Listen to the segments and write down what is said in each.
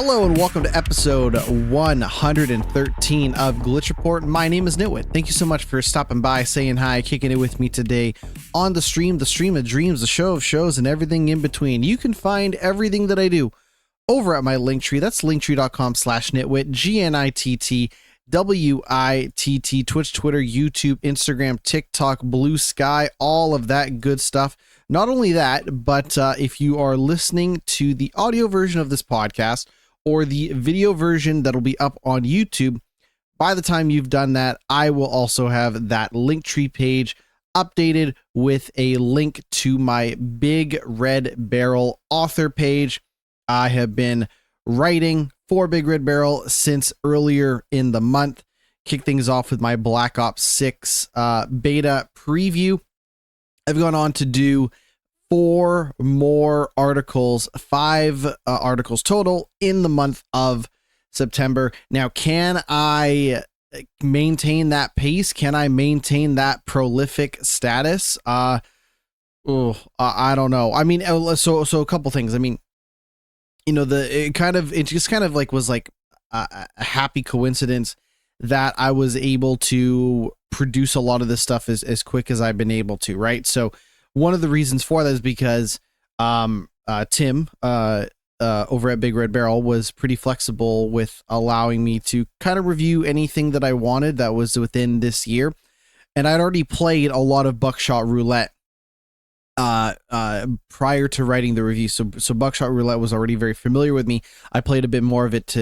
Hello and welcome to episode 113 of Glitch Report. My name is GnittWitt. Thank you so much for stopping by, saying hi, kicking it with me today on the stream of dreams, the show of shows, and everything in between. You can find everything that I do over at my Linktree. That's linktree.com/GnittWitt, GnittWitt, Twitch, Twitter, YouTube, Instagram, TikTok, Blue Sky, all of that good stuff. Not only that, but if you are listening to the audio version of this podcast or the video version that'll be up on YouTube, by the time you've done that, I will also have that Linktree page updated with a link to my Big Red Barrel author page. I have been writing for Big Red Barrel since earlier in the month. Kick things off with my Black Ops 6 beta preview. I've gone on to do 4 more articles, 5 articles total in the month of September. Now, can I maintain that pace? Can I maintain that prolific status? I don't know. I mean, so a couple things. I mean, you know, it just kind of like was like a happy coincidence that I was able to produce a lot of this stuff as quick as I've been able to, right? So one of the reasons for that is because Tim over at Big Red Barrel was pretty flexible with allowing me to kind of review anything that I wanted that was within this year. And I'd already played a lot of Buckshot Roulette prior to writing the review. So Buckshot Roulette was already very familiar with me. I played a bit more of it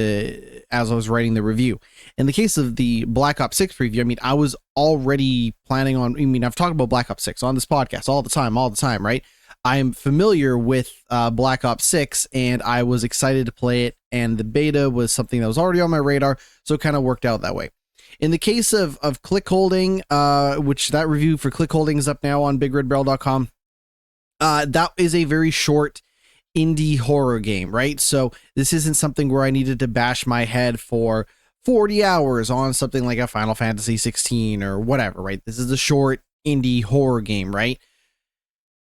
as I was writing the review. In the case of the Black Ops 6 preview, I mean, I was already planning on, I've talked about Black Ops 6 on this podcast all the time, right? I'm familiar with Black Ops 6 and I was excited to play it, and the beta was something that was already on my radar, so it kind of worked out that way. In the case of Click Holding, which that review for Click Holding is up now on bigredbarrel.com. That is a very short indie horror game, right? So this isn't something where I needed to bash my head for 40 hours on something like a Final Fantasy 16 or whatever, right? This is a short indie horror game, right?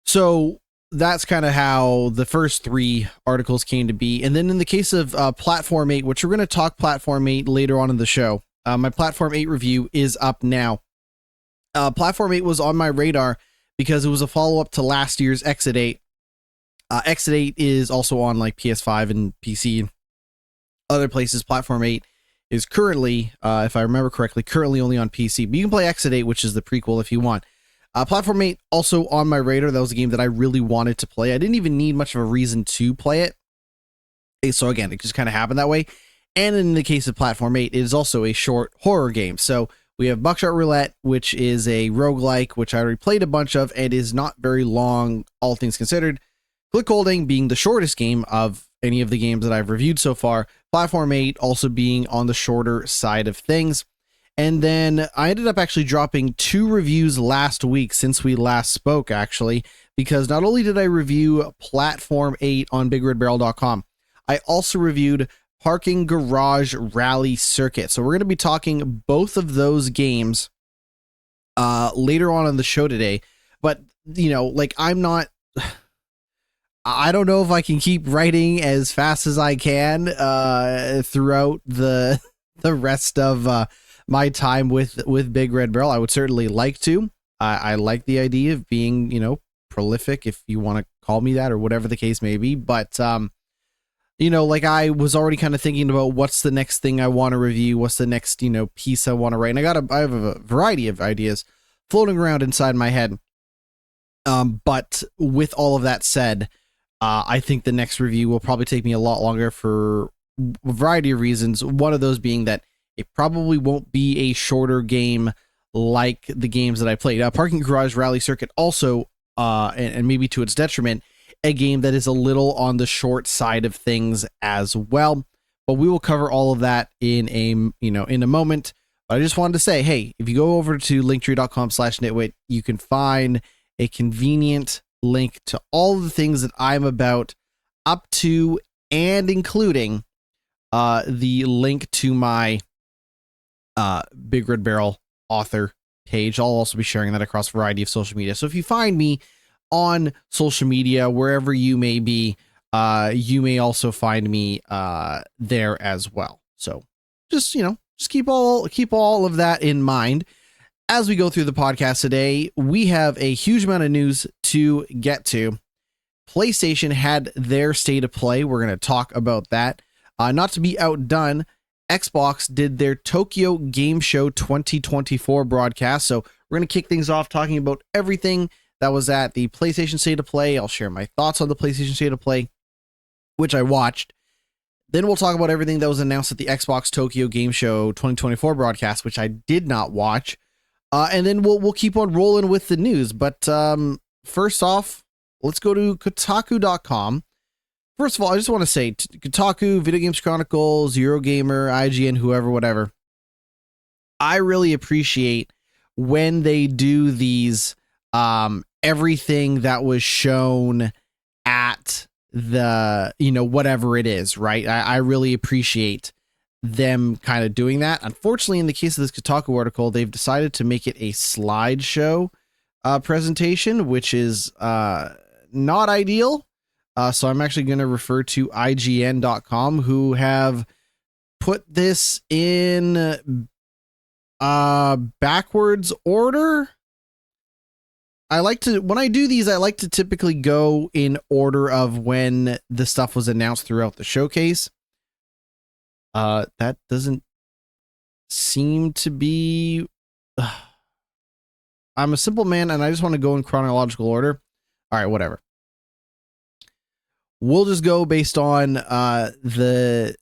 So that's kind of how the first 3 articles came to be. And then in the case of Platform 8, which we're going to talk Platform 8 later on in the show, my Platform 8 review is up now. Platform 8 was on my radar because it was a follow-up to last year's Exit 8. Exit 8 is also on like PS5 and PC and other places. Platform 8 is currently, if I remember correctly, only on PC. But you can play Exit 8, which is the prequel if you want. Platform 8 also on my radar. That was a game that I really wanted to play. I didn't even need much of a reason to play it. So again, it just kind of happened that way. And in the case of Platform 8, it is also a short horror game. So we have Buckshot Roulette, which is a roguelike, which I already played a bunch of and is not very long, all things considered. Click Holding being the shortest game of any of the games that I've reviewed so far. Platform 8 also being on the shorter side of things. And then I ended up actually dropping 2 reviews last week since we last spoke, actually, because not only did I review Platform 8 on bigredbarrel.com, I also reviewed Parking Garage Rally Circuit. So we're going to be talking both of those games later on in the show today. But, you know, like I don't know if I can keep writing as fast as I can throughout the rest of my time with Big Red Barrel. I would certainly like to. I like the idea of being, you know, prolific, if you want to call me that or whatever the case may be. But, you know, like I was already kind of thinking about what's the next thing I want to review, what's the next, you know, piece I want to write. And I have a variety of ideas floating around inside my head. But with all of that said, I think the next review will probably take me a lot longer for a variety of reasons. One of those being that it probably won't be a shorter game like the games that I played. Parking Garage Rally Circuit also, and maybe to its detriment, a game that is a little on the short side of things as well. But we will cover all of that in a moment. But I just wanted to say, hey, if you go over to linktree.com/GnittWitt, you can find a convenient link to all the things that I'm about, up to and including the link to my Big Red Barrel author page. I'll also be sharing that across a variety of social media. So if you find me on social media, wherever you may be, you may also find me there as well. So just, just keep all of that in mind. As we go through the podcast today, we have a huge amount of news to get to. PlayStation had their state of play. We're going to talk about that. Not to be outdone, Xbox did their Tokyo Game Show 2024 broadcast. So we're going to kick things off talking about everything that was at the PlayStation state of play. I'll share my thoughts on the PlayStation state of play, which I watched. Then we'll talk about everything that was announced at the Xbox Tokyo Game Show 2024 broadcast, which I did not watch. And then we'll keep on rolling with the news. But first off, let's go to Kotaku.com. First of all, I just want to say Kotaku, Video Games Chronicles, Eurogamer, IGN, whoever, whatever. I really appreciate when they do these everything that was shown at the, whatever it is, right? I really appreciate them kind of doing that. Unfortunately, in the case of this Kotaku article, they've decided to make it a slideshow presentation, which is not ideal. So I'm actually going to refer to IGN.com, who have put this in backwards order. When I do these, I like to typically go in order of when the stuff was announced throughout the showcase. That doesn't seem to be. I'm a simple man and I just want to go in chronological order. All right, whatever. We'll just go based on the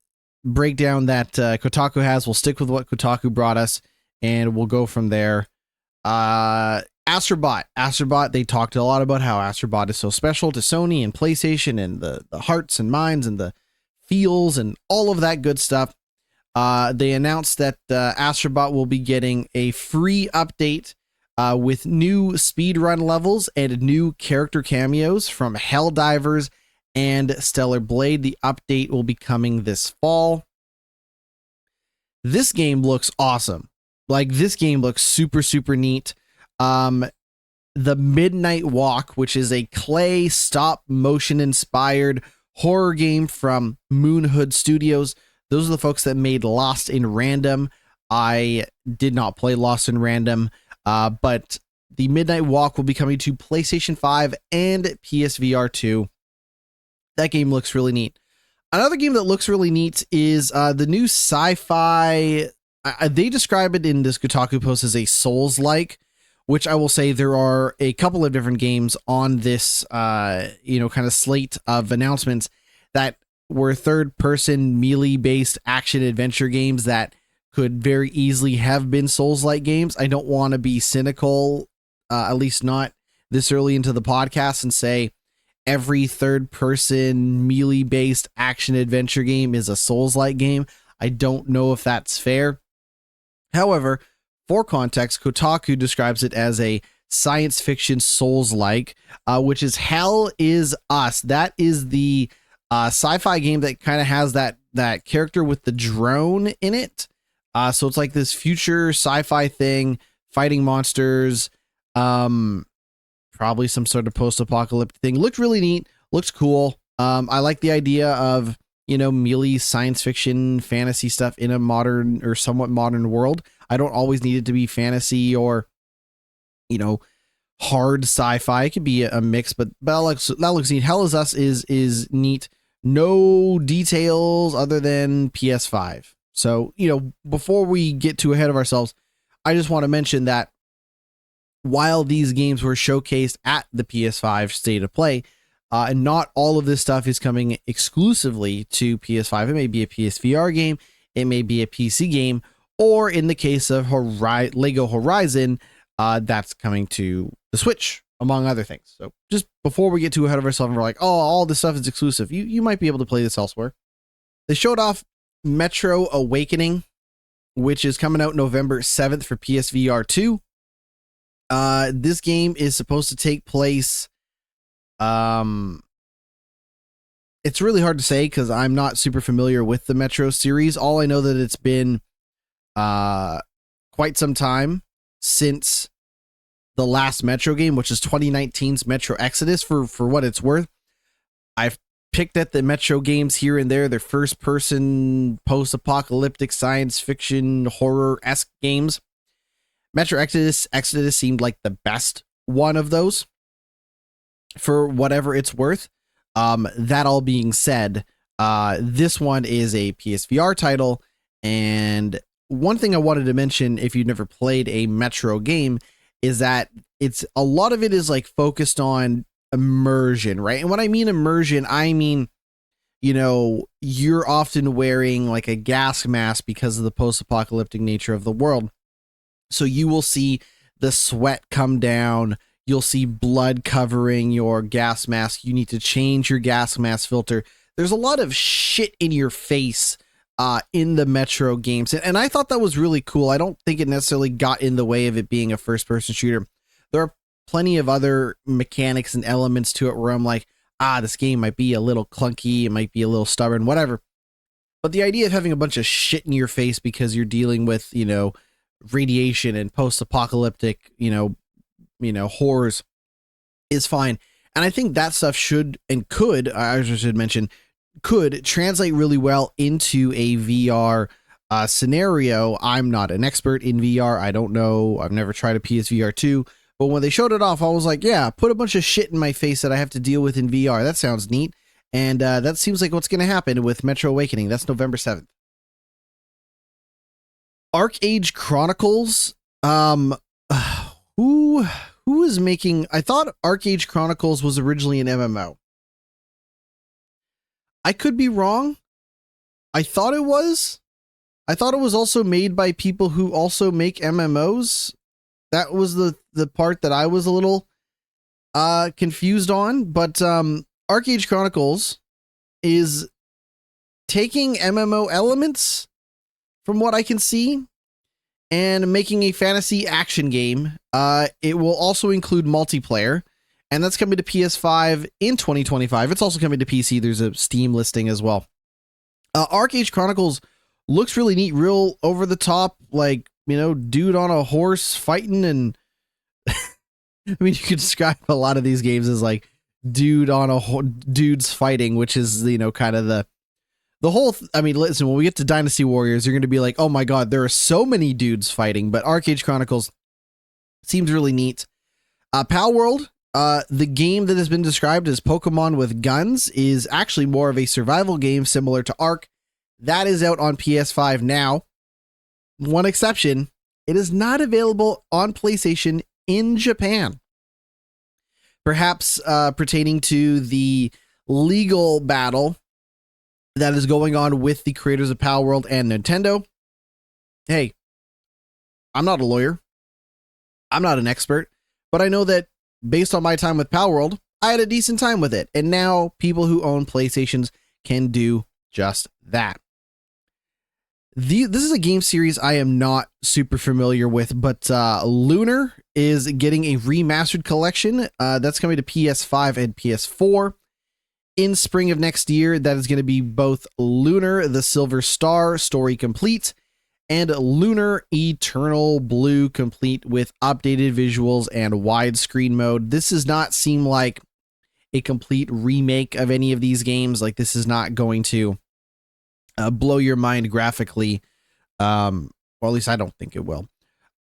breakdown that Kotaku has. We'll stick with what Kotaku brought us and we'll go from there. Astrobot, they talked a lot about how Astrobot is so special to Sony and PlayStation and the hearts and minds and the feels and all of that good stuff. They announced that Astrobot will be getting a free update with new speedrun levels and new character cameos from Helldivers and Stellar Blade. The update will be coming this fall. This game looks awesome. This game looks super, super neat. The Midnight Walk, which is a clay stop motion inspired horror game from Moonhood Studios. Those are the folks that made Lost in Random. I did not play Lost in Random, but the Midnight Walk will be coming to PlayStation 5 and PSVR 2. That game looks really neat. Another game that looks really neat is the new sci-fi. They describe it in this Kotaku post as a Souls-like, which I will say there are a couple of different games on this, kind of slate of announcements that were third-person melee-based action-adventure games that could very easily have been Souls-like games. I don't want to be cynical, at least not this early into the podcast, and say every third-person melee-based action-adventure game is a Souls-like game. I don't know if that's fair. However, for context, Kotaku describes it as a science fiction Souls-like, which is Hell Is Us. That is the sci-fi game that kind of has that character with the drone in it. So it's like this future sci-fi thing, fighting monsters, probably some sort of post-apocalyptic thing. Looked really neat. Looks cool. I like the idea of, melee science fiction fantasy stuff in a modern or somewhat modern world. I don't always need it to be fantasy or, hard sci-fi. It could be a mix, but that looks neat. Hell Is Us is neat. No details other than PS5. So, before we get too ahead of ourselves, I just want to mention that while these games were showcased at the PS5 state of play, and not all of this stuff is coming exclusively to PS5. It may be a PSVR game, it may be a PC game, or in the case of Lego Horizon, that's coming to the Switch, among other things. So just before we get too ahead of ourselves and we're like, oh, all this stuff is exclusive, you might be able to play this elsewhere. They showed off Metro Awakening, which is coming out November 7th for PSVR 2. This game is supposed to take place. It's really hard to say because I'm not super familiar with the Metro series. All I know that it's been quite some time since the last Metro game, which is 2019's Metro Exodus. For what it's worth, I've picked at the Metro games here and there. They're first person post-apocalyptic science fiction horror-esque games. Metro Exodus seemed like the best one of those for whatever it's worth. That all being said, this one is a PSVR title, and one thing I wanted to mention, if you've never played a Metro game, is that it's a lot of it is like focused on immersion, right? And when I mean immersion, I mean, you know, you're often wearing like a gas mask because of the post-apocalyptic nature of the world. So you will see the sweat come down. You'll see blood covering your gas mask. You need to change your gas mask filter. There's a lot of shit in your face in the Metro games. And I thought that was really cool. I don't think it necessarily got in the way of it being a first-person shooter. There are plenty of other mechanics and elements to it where I'm like, this game might be a little clunky. It might be a little stubborn, whatever. But the idea of having a bunch of shit in your face because you're dealing with, you know, radiation and post-apocalyptic, you know, horrors is fine. And I think that stuff should and could, I should mention, could translate really well into a VR scenario. I'm not an expert in VR. I don't know. I've never tried a PSVR 2. But when they showed it off, I was like, yeah, put a bunch of shit in my face that I have to deal with in VR. That sounds neat. And that seems like what's going to happen with Metro Awakening. That's November 7th. ArcAge Chronicles. Who is making... I thought ArcAge Chronicles was originally an MMO. I could be wrong. I thought it was. I thought it was also made by people who also make MMOs. That was the part that I was a little confused on. But ArcAge Chronicles is taking MMO elements, from what I can see, and making a fantasy action game. It will also include multiplayer, and that's coming to PS5 in 2025. It's also coming to PC. There's a Steam listing as well. ArcAge Chronicles looks really neat, real over the top, like, you know, dude on a horse fighting, and I mean, you could describe a lot of these games as like dudes fighting, which is, you know, kind of the whole, I mean, listen, when we get to Dynasty Warriors, you're going to be like, oh my God, there are so many dudes fighting, but ArcAge Chronicles seems really neat. Pal World, the game that has been described as Pokemon with guns, is actually more of a survival game similar to Ark. That is out on PS5 now. One exception, it is not available on PlayStation in Japan. Perhaps pertaining to the legal battle that is going on with the creators of Pal World and Nintendo. Hey, I'm not a lawyer. I'm not an expert, but I know that based on my time with Pal World, I had a decent time with it. And now people who own PlayStations can do just that. This is a game series I am not super familiar with, but Lunar is getting a remastered collection that's coming to PS5 and PS4 in spring of next year. That is going to be both Lunar, the Silver Star Story Complete, and Lunar Eternal Blue Complete with updated visuals and widescreen mode. This does not seem like a complete remake of any of these games. Like, this is not going to blow your mind graphically, or at least I don't think it will.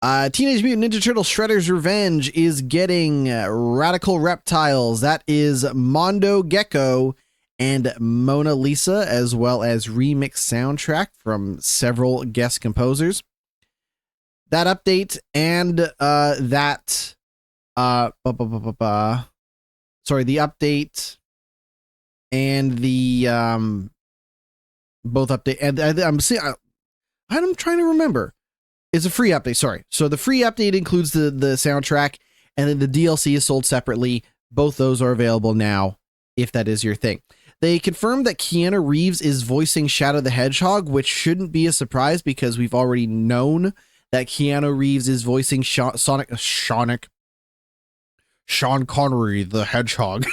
Teenage Mutant Ninja Turtles Shredder's Revenge is getting Radical Reptiles. That is Mondo Gecko and Mona Lisa, as well as remix soundtrack from several guest composers. That update and the update and the both update, and I'm trying to remember. It's a free update, sorry. So the free update includes the soundtrack, and then the DLC is sold separately. Both those are available now, if that is your thing. They confirmed that Keanu Reeves is voicing Shadow the Hedgehog, which shouldn't be a surprise because we've already known that Keanu Reeves is voicing Sean Connery the Hedgehog.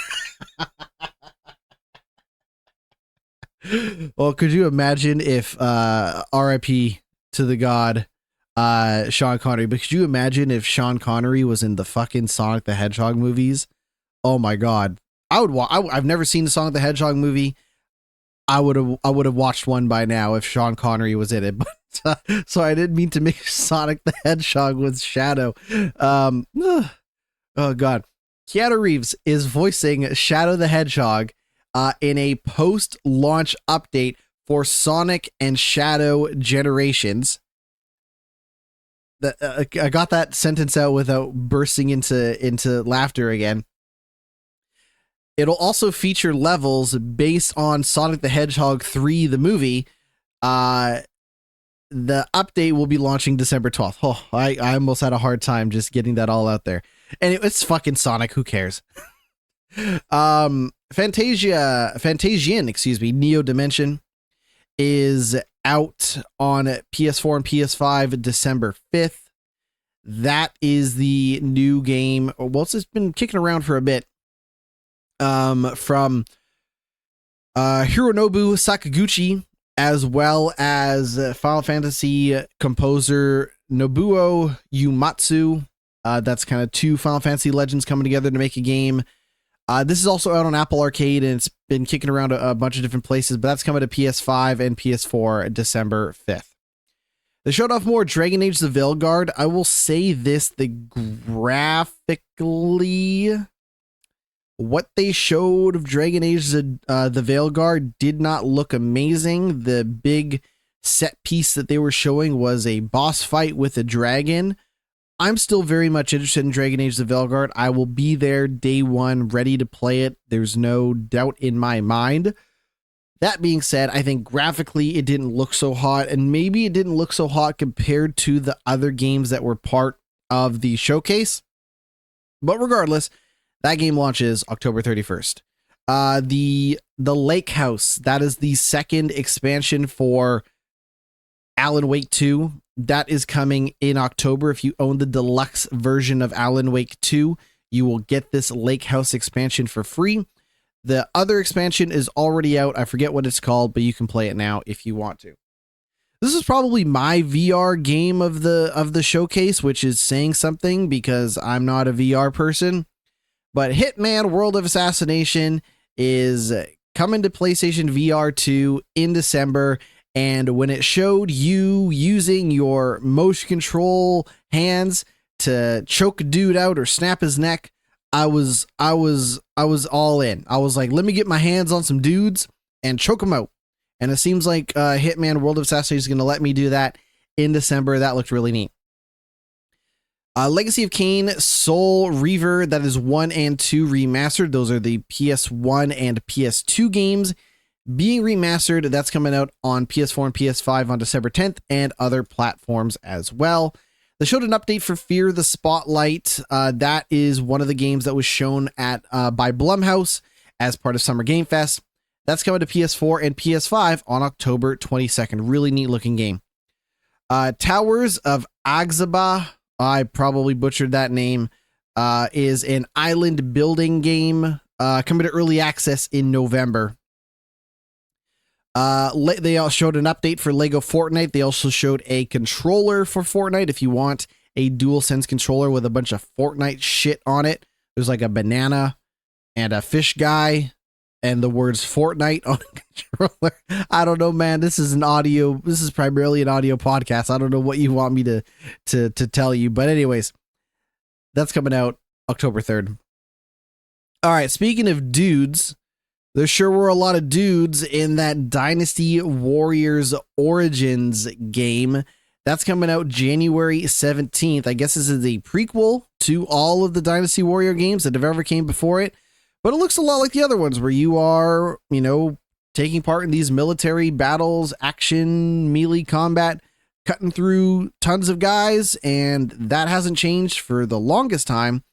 Well, could you imagine if RIP to the god Sean Connery, but could you imagine if Sean Connery was in the fucking Sonic the Hedgehog movies? Oh my God, I would I've never seen the Sonic the Hedgehog movie. I would have watched one by now if Sean Connery was in it, but so I didn't mean to mix Sonic the Hedgehog with Shadow. Oh god, Keanu Reeves is voicing Shadow the Hedgehog in a post-launch update for Sonic and Shadow Generations. I got that sentence out without bursting into laughter again. It'll also feature levels based on Sonic the Hedgehog 3, the movie. The update will be launching December 12th. Oh, I almost had a hard time just getting that all out there. And it's fucking Sonic. Who cares? Fantasian, Neo Dimension is out on PS4 and PS5 December 5th. That is the new game. Well, it's been kicking around for a bit. From Hironobu Sakaguchi, as well as Final Fantasy composer Nobuo Uematsu. That's kind of two Final Fantasy legends coming together to make a game. This is also out on Apple Arcade, and it's been kicking around a bunch of different places, but that's coming to PS5 and PS4 December 5th. They showed off more Dragon Age the Veilguard. I will say this, the graphically, what they showed of Dragon Age the Veilguard did not look amazing. The big set piece that they were showing was a boss fight with a dragon. I'm still very much interested in Dragon Age the Veilguard. I will be there day one, ready to play it. There's no doubt in my mind. That being said, I think graphically it didn't look so hot, and maybe it didn't look so hot compared to the other games that were part of the showcase. But regardless, that game launches October 31st. The Lake House, that is the second expansion for Alan Wake 2. That is coming in October. If you own the deluxe version of Alan Wake 2, you will get this Lake House expansion for free. The other expansion is already out. I forget what it's called, but you can play it now if you want to. This is probably my VR game of the showcase, which is saying something because I'm not a VR person. But Hitman World of Assassination is coming to PlayStation VR 2 in December. And when it showed you using your motion control hands to choke a dude out or snap his neck, I was all in. I was like, let me get my hands on some dudes and choke them out. And it seems like Hitman World of Assassination is going to let me do that in December. That looked really neat. Legacy of Kain, Soul Reaver, that is 1 and 2 remastered. Those are the PS1 and PS2 games being remastered. That's coming out on PS4 and PS5 on December 10th and other platforms as well. They showed an update for Fear the Spotlight. That is one of the games that was shown at by Blumhouse as part of Summer Game Fest. That's coming to PS4 and PS5 on October 22nd. Really neat looking game. Towers of Agzaba, I probably butchered that name, is an island building game coming to early access in November. They all showed an update for Lego Fortnite. They also showed a controller for Fortnite. If you want a DualSense controller with a bunch of Fortnite shit on it, there's like a banana and a fish guy and the words Fortnite on a controller. I don't know, man. This is primarily an audio podcast. I don't know what you want me to tell you, but anyways, that's coming out October 3rd. All right. Speaking of dudes, there sure were a lot of dudes in that Dynasty Warriors Origins game. That's coming out January 17th. I guess this is a prequel to all of the Dynasty Warrior games that have ever came before it. But it looks a lot like the other ones where you are, taking part in these military battles, action, melee combat, cutting through tons of guys. And that hasn't changed for the longest time.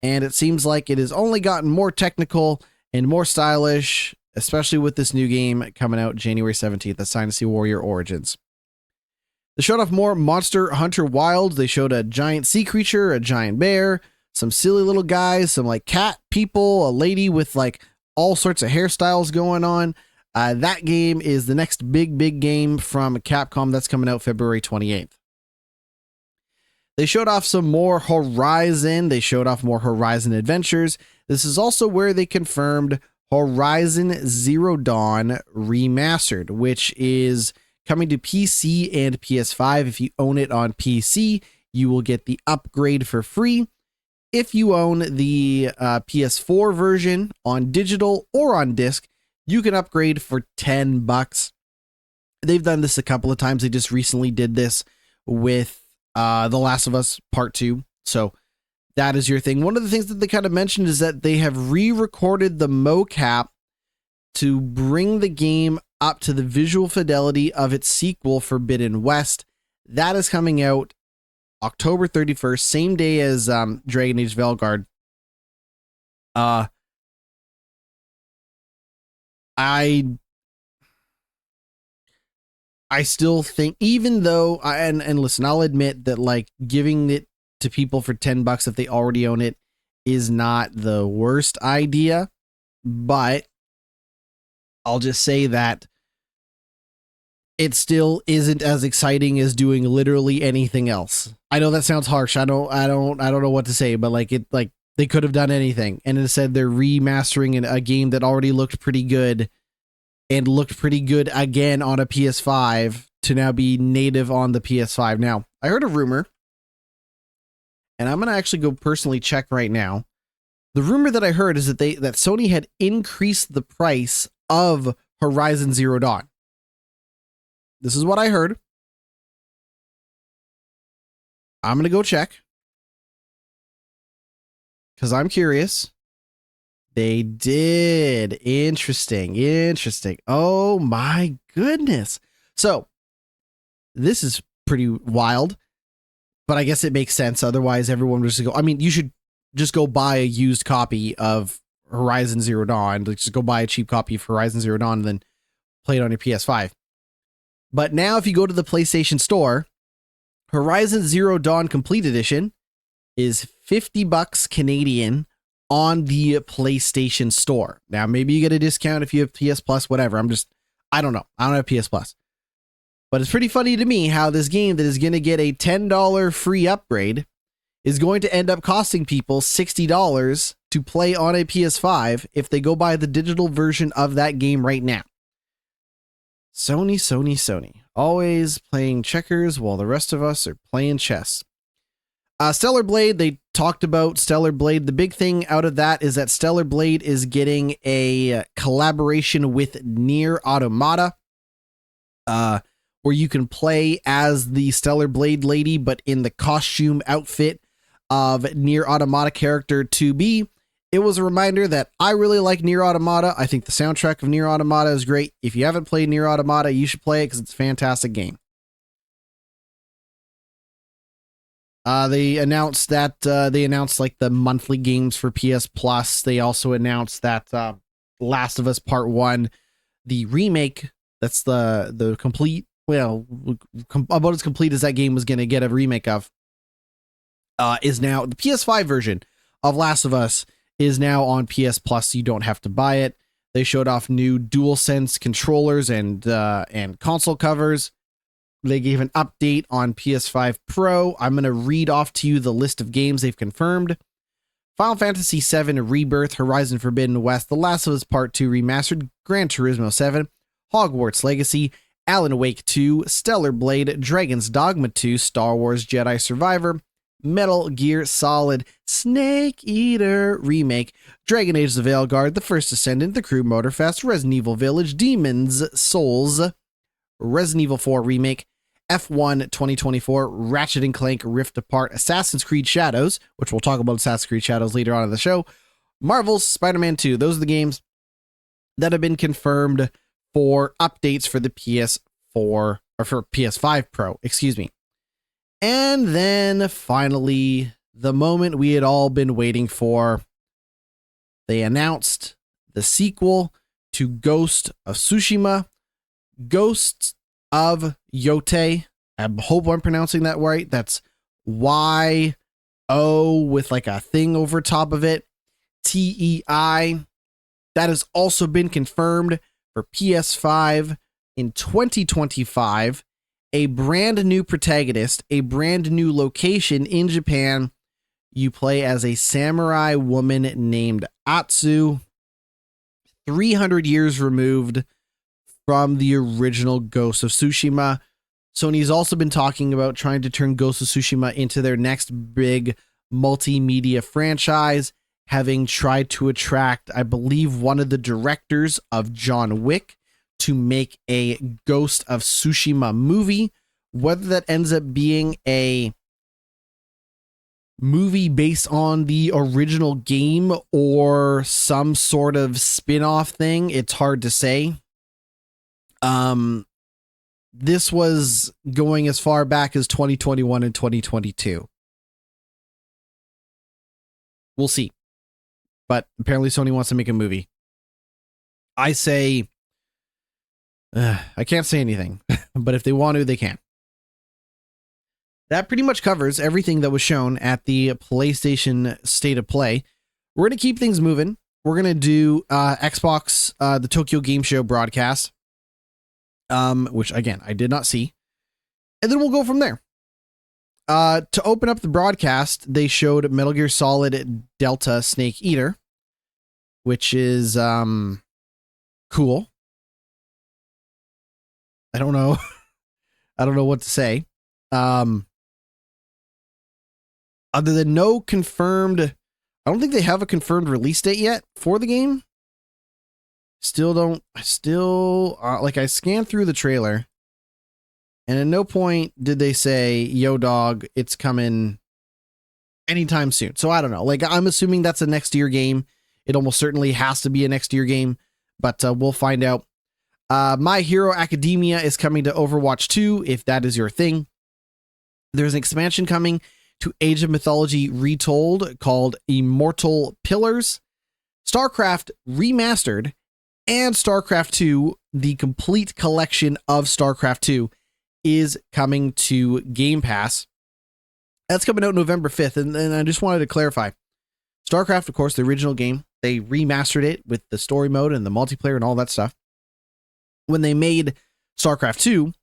And it seems like it has only gotten more technical and more stylish, especially with this new game coming out January 17th, the Dynasty Warrior Origins. They showed off more Monster Hunter Wilds. They showed a giant sea creature, a giant bear, some silly little guys, some like cat people, a lady with like all sorts of hairstyles going on. That game is the next big game from Capcom. That's coming out February 28th. They showed off some more Horizon. They showed off more Horizon Adventures. This is also where they confirmed Horizon Zero Dawn Remastered, which is coming to PC and PS5. If you own it on PC, you will get the upgrade for free. If you own the PS4 version on digital or on disc, you can upgrade for $10. They've done this a couple of times. They just recently did this with The Last of Us Part 2. So that is your thing. One of the things that they kind of mentioned is that they have re-recorded the mocap to bring the game up to the visual fidelity of its sequel, Forbidden West. That is coming out October 31st, same day as Dragon Age Valguard. I still think, even though, and listen, I'll admit that like giving it to people for $10 if they already own it is not the worst idea, but I'll just say that it still isn't as exciting as doing literally anything else. I know that sounds harsh. I don't know what to say, but like they could have done anything, and instead they're remastering a game that already looked pretty good and looked pretty good again on a PS5 to now be native on the PS5. Now, I heard a rumor, and I'm going to actually go personally check right now. The rumor that I heard is that that Sony had increased the price of Horizon Zero Dawn. This is what I heard. I'm going to go check because I'm curious. They did. Interesting. Oh my goodness. So this is pretty wild, but I guess it makes sense. Otherwise, everyone would just go. I mean, you should just go buy a used copy of Horizon Zero Dawn. Like, just go buy a cheap copy of Horizon Zero Dawn and then play it on your PS5. But now if you go to the PlayStation Store, Horizon Zero Dawn Complete Edition is $50 Canadian on the PlayStation Store. Now, maybe you get a discount if you have PS Plus, whatever. I don't know. I don't have PS Plus. But it's pretty funny to me how this game that is going to get a $10 free upgrade is going to end up costing people $60 to play on a PS5 if they go buy the digital version of that game right now. Sony. Always playing checkers while the rest of us are playing chess. Stellar Blade, they talked about Stellar Blade. The big thing out of that is that Stellar Blade is getting a collaboration with Nier Automata, where you can play as the Stellar Blade lady, but in the costume outfit of Nier Automata character 2B. It was a reminder that I really like Nier Automata. I think the soundtrack of Nier Automata is great. If you haven't played Nier Automata, you should play it because it's a fantastic game. They announced like the monthly games for PS Plus. They also announced that Last of Us Part 1, the remake, that's the complete, about as complete as that game was going to get a remake of, is now the PS5 version of Last of Us is now on PS Plus. So you don't have to buy it. They showed off new DualSense controllers and console covers. They gave an update on PS5 Pro. I'm going to read off to you the list of games they've confirmed. Final Fantasy VII Rebirth, Horizon Forbidden West, The Last of Us Part 2 Remastered, Gran Turismo 7, Hogwarts Legacy, Alan Wake 2, Stellar Blade, Dragon's Dogma 2, Star Wars Jedi Survivor, Metal Gear Solid, Snake Eater Remake, Dragon Age The Veilguard, The First Ascendant, The Crew Motorfest, Resident Evil Village, Demon's Souls, Resident Evil 4 Remake, F1 2024, Ratchet & Clank Rift Apart, Assassin's Creed Shadows, which we'll talk about Assassin's Creed Shadows later on in the show, Marvel's Spider-Man 2. Those are the games that have been confirmed for updates for the PS4, or for PS5 Pro, excuse me. And then finally, the moment we had all been waiting for, they announced the sequel to Ghost of Tsushima, Ghosts of Yote. I hope I'm pronouncing that right. That's Y-O with like a thing over top of it. T-E-I. That has also been confirmed for PS5 in 2025. A brand new protagonist, a brand new location in Japan. You play as a samurai woman named Atsu, 300 years removed from the original Ghost of Tsushima. Sony's also been talking about trying to turn Ghost of Tsushima into their next big multimedia franchise, having tried to attract, I believe, one of the directors of John Wick to make a Ghost of Tsushima movie. Whether that ends up being a movie based on the original game or some sort of spin-off thing, it's hard to say. This was going as far back as 2021 and 2022. We'll see. But apparently Sony wants to make a movie. I say, I can't say anything, but if they want to, they can. That pretty much covers everything that was shown at the PlayStation State of Play. We're going to keep things moving. We're going to do Xbox, the Tokyo Game Show broadcast, which, again, I did not see. And then we'll go from there. To open up the broadcast, they showed Metal Gear Solid Delta Snake Eater, which is cool. I don't know. I don't know what to say. Other than no confirmed, I don't think they have a confirmed release date yet for the game. I scanned through the trailer, and at no point did they say, yo dog, it's coming anytime soon. So I don't know. Like, I'm assuming that's a next year game. It almost certainly has to be a next year game, but we'll find out. My Hero Academia is coming to Overwatch 2, if that is your thing. There's an expansion coming to Age of Mythology Retold called Immortal Pillars, StarCraft Remastered, and StarCraft 2, the complete collection of StarCraft 2, is coming to Game Pass. That's coming out November 5th, and I just wanted to clarify. StarCraft, of course, the original game, they remastered it with the story mode and the multiplayer and all that stuff. When they made StarCraft 2,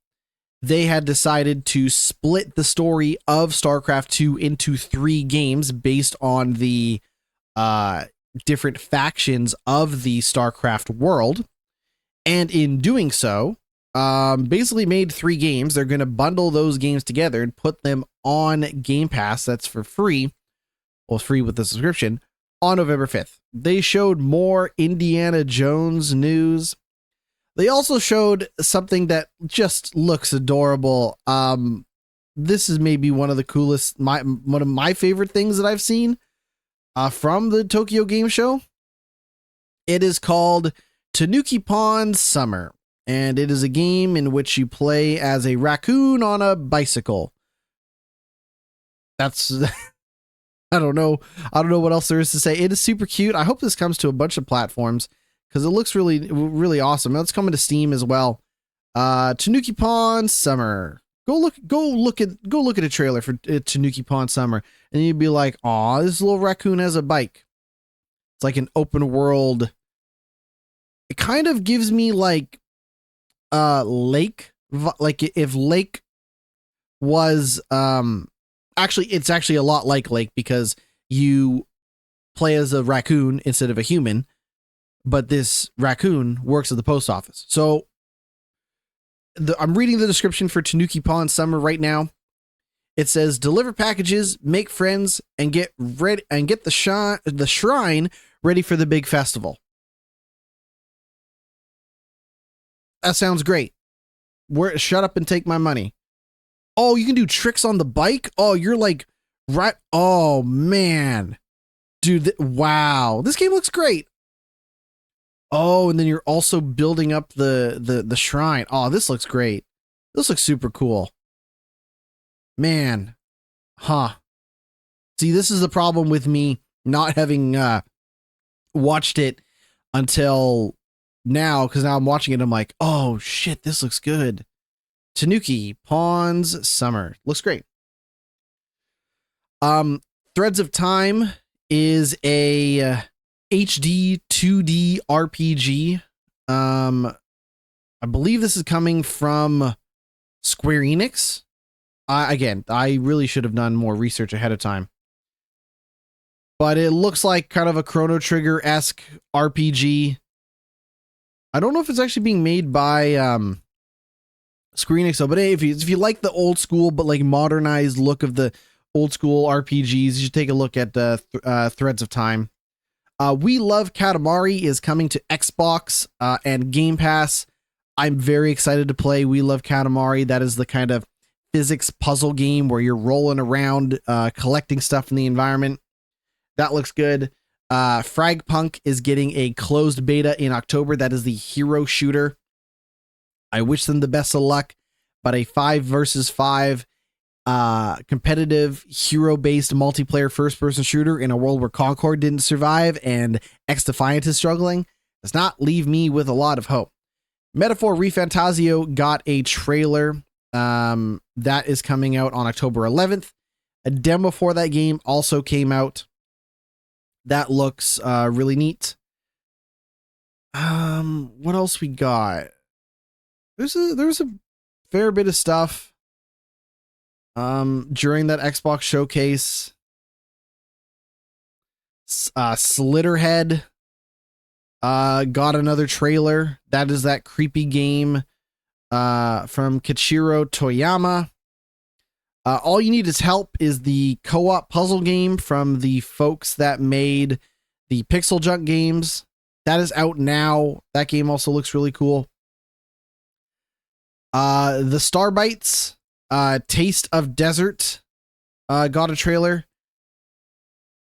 they had decided to split the story of StarCraft 2 into 3 games based on the different factions of the StarCraft world. And in doing so, basically made 3 games. They're going to bundle those games together and put them on Game Pass. That's for free. Well, free with the subscription on November 5th. They showed more Indiana Jones news. They also showed something that just looks adorable. This is maybe one of the coolest, one of my favorite things that I've seen from the Tokyo Game Show. It is called Tanuki Pond Summer, and it is a game in which you play as a raccoon on a bicycle. That's I don't know what else there is to say. It is super cute. I hope this comes to a bunch of platforms, because it looks really, really awesome. It's coming to Steam as well. Tanuki Pond Summer. Go look at a trailer for Tanuki Pond Summer, and you'd be like, "Aw, this little raccoon has a bike." It's like an open world. It kind of gives me like Lake, like if Lake was actually, it's actually a lot like Lake, because you play as a raccoon instead of a human. But this raccoon works at the post office. So I'm reading the description for Tanuki Pond Summer right now. It says, deliver packages, make friends, and get ready and get the shrine ready for the big festival. That sounds great. Shut up and take my money. Oh, you can do tricks on the bike? Oh, you're like, right. Oh man, dude. Wow. This game looks great. Oh, and then you're also building up the shrine. Oh, this looks great. This looks super cool. Man. Huh. See, this is the problem with me not having watched it until now, because now I'm watching it and I'm like, oh shit, this looks good. Tanuki Ponds Summer. Looks great. Threads of Time is a HD 2D RPG. I believe this is coming from Square Enix. I really should have done more research ahead of time. but it looks like kind of a Chrono Trigger-esque RPG. I don't know if it's actually being made by Square Enix, though, but hey, if you like the old school but like modernized look of the old school RPGs, you should take a look at Threads of Time. We Love Katamari is coming to Xbox and Game Pass. I'm very excited to play We Love Katamari. That is the kind of physics puzzle game where you're rolling around, collecting stuff in the environment. That looks good. Fragpunk is getting a closed beta in October. That is the hero shooter. I wish them the best of luck, but a 5 versus 5 competitive hero-based multiplayer first-person shooter in a world where Concord didn't survive and X Defiant is struggling does not leave me with a lot of hope. Metaphor ReFantasio got a trailer that is coming out on October 11th. A demo for that game also came out. That looks really neat. What else we got? There's a fair bit of stuff during that Xbox showcase. Slitterhead got another trailer. That is that creepy game from Kichiro Toyama. All You Need Is Help is the co-op puzzle game from the folks that made the Pixel Junk games. That is out now. That game also looks really cool. The Starbites, Taste of Desert, got a trailer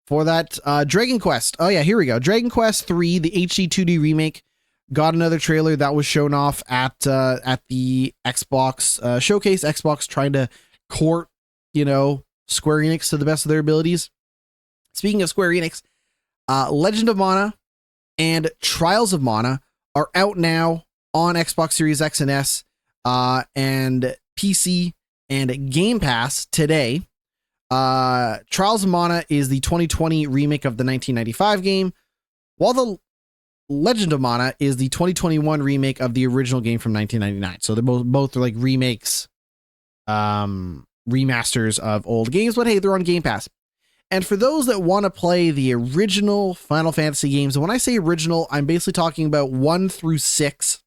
for that. Dragon Quest. Oh yeah, here we go. Dragon Quest 3, the HD 2D remake, got another trailer that was shown off at the Xbox showcase. Xbox trying to court, Square Enix to the best of their abilities. Speaking of Square Enix, Legend of Mana and Trials of Mana are out now on Xbox Series X and S, and PC and Game Pass today. Trials of Mana is the 2020 remake of the 1995 game, while the Legend of Mana is the 2021 remake of the original game from 1999. So they're both are like remakes, remasters of old games, but hey, they're on Game Pass. And for those that want to play the original Final Fantasy games, and when I say original, I'm basically talking about 1 through 6,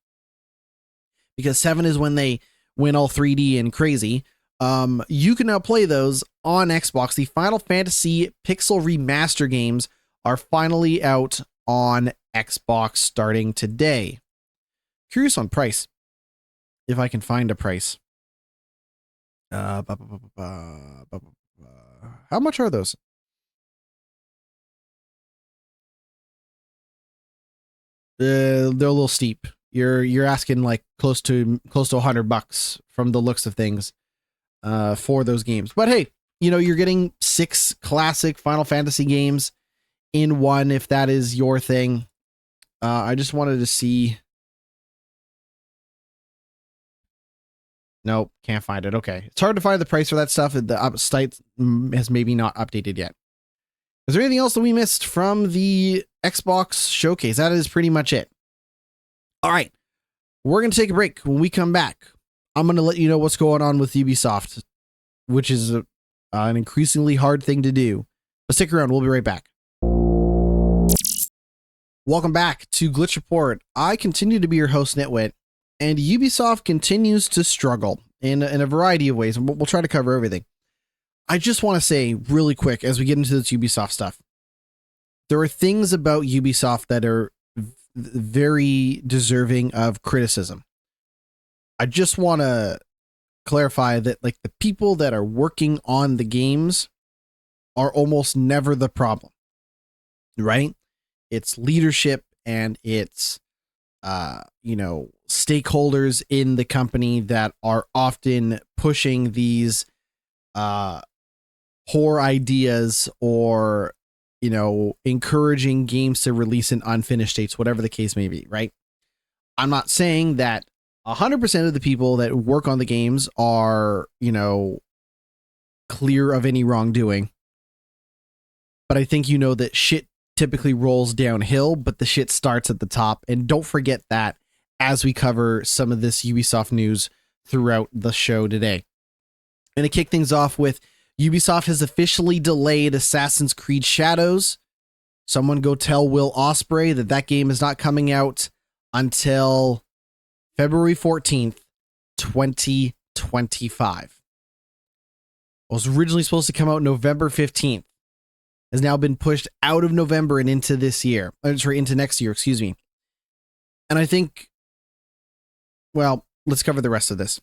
because 7 is when they went all 3D and crazy. You can now play those on Xbox. The Final Fantasy Pixel Remaster games are finally out on Xbox starting today. Curious on price, if I can find a price. How much are those? They're a little steep. You're asking like close to $100 from the looks of things for those games. But hey, you're getting 6 classic Final Fantasy games in one, if that is your thing. I just wanted to see. Nope, can't find it. Okay. It's hard to find the price for that stuff. The site has maybe not updated yet. Is there anything else that we missed from the Xbox showcase? That is pretty much it. All right. We're going to take a break. When we come back, I'm going to let you know what's going on with Ubisoft, which is an increasingly hard thing to do. But stick around. We'll be right back. Welcome back to Glitch Report. I continue to be your host, GnittWitt. And Ubisoft continues to struggle in a variety of ways, and we'll try to cover everything. I just want to say really quick as we get into this Ubisoft stuff, there are things about Ubisoft that are very deserving of criticism. I just want to clarify that like the people that are working on the games are almost never the problem, right? It's leadership and it's stakeholders in the company that are often pushing these poor ideas or encouraging games to release in unfinished states, whatever the case may be, right? I'm not saying that 100% of the people that work on the games are clear of any wrongdoing, but I think that shit typically rolls downhill, but the shit starts at the top. And don't forget that as we cover some of this Ubisoft news throughout the show today. And to kick things off with Ubisoft has officially delayed Assassin's Creed Shadows. Someone go tell Will Ospreay that that game is not coming out until February 14th, 2025. It was originally supposed to come out November 15th. Has now been pushed out of November and into this year. Sorry, into next year, excuse me. And I think, well, let's cover the rest of this.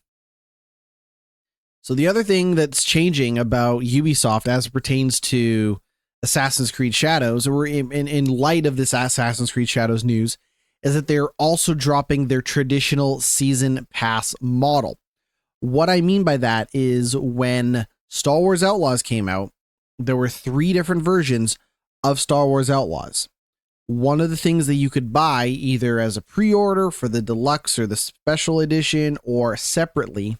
So the other thing that's changing about Ubisoft as it pertains to Assassin's Creed Shadows, or in light of this Assassin's Creed Shadows news, is that they're also dropping their traditional season pass model. What I mean by that is when Star Wars Outlaws came out, there were 3 different versions of Star Wars Outlaws. One of the things that you could buy either as a pre-order for the deluxe or the special edition or separately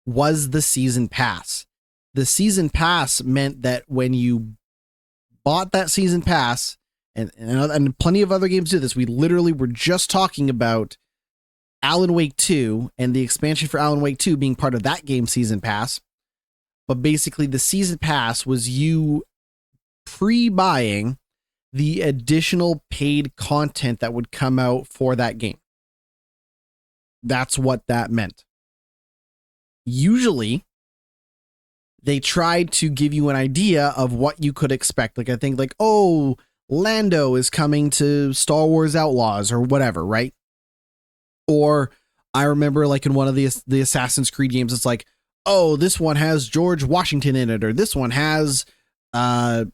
was the season pass. The season pass meant that when you bought that season pass, and plenty of other games do this, we literally were just talking about Alan Wake 2 and the expansion for Alan Wake 2 being part of that game season pass. But basically the season pass was you pre-buying the additional paid content that would come out for that game. That's what that meant. Usually, they tried to give you an idea of what you could expect. Like, I think like, oh, Lando is coming to Star Wars Outlaws or whatever, right? Or I remember like in one of the Assassin's Creed games, it's like, oh, this one has George Washington in it, or this one has, like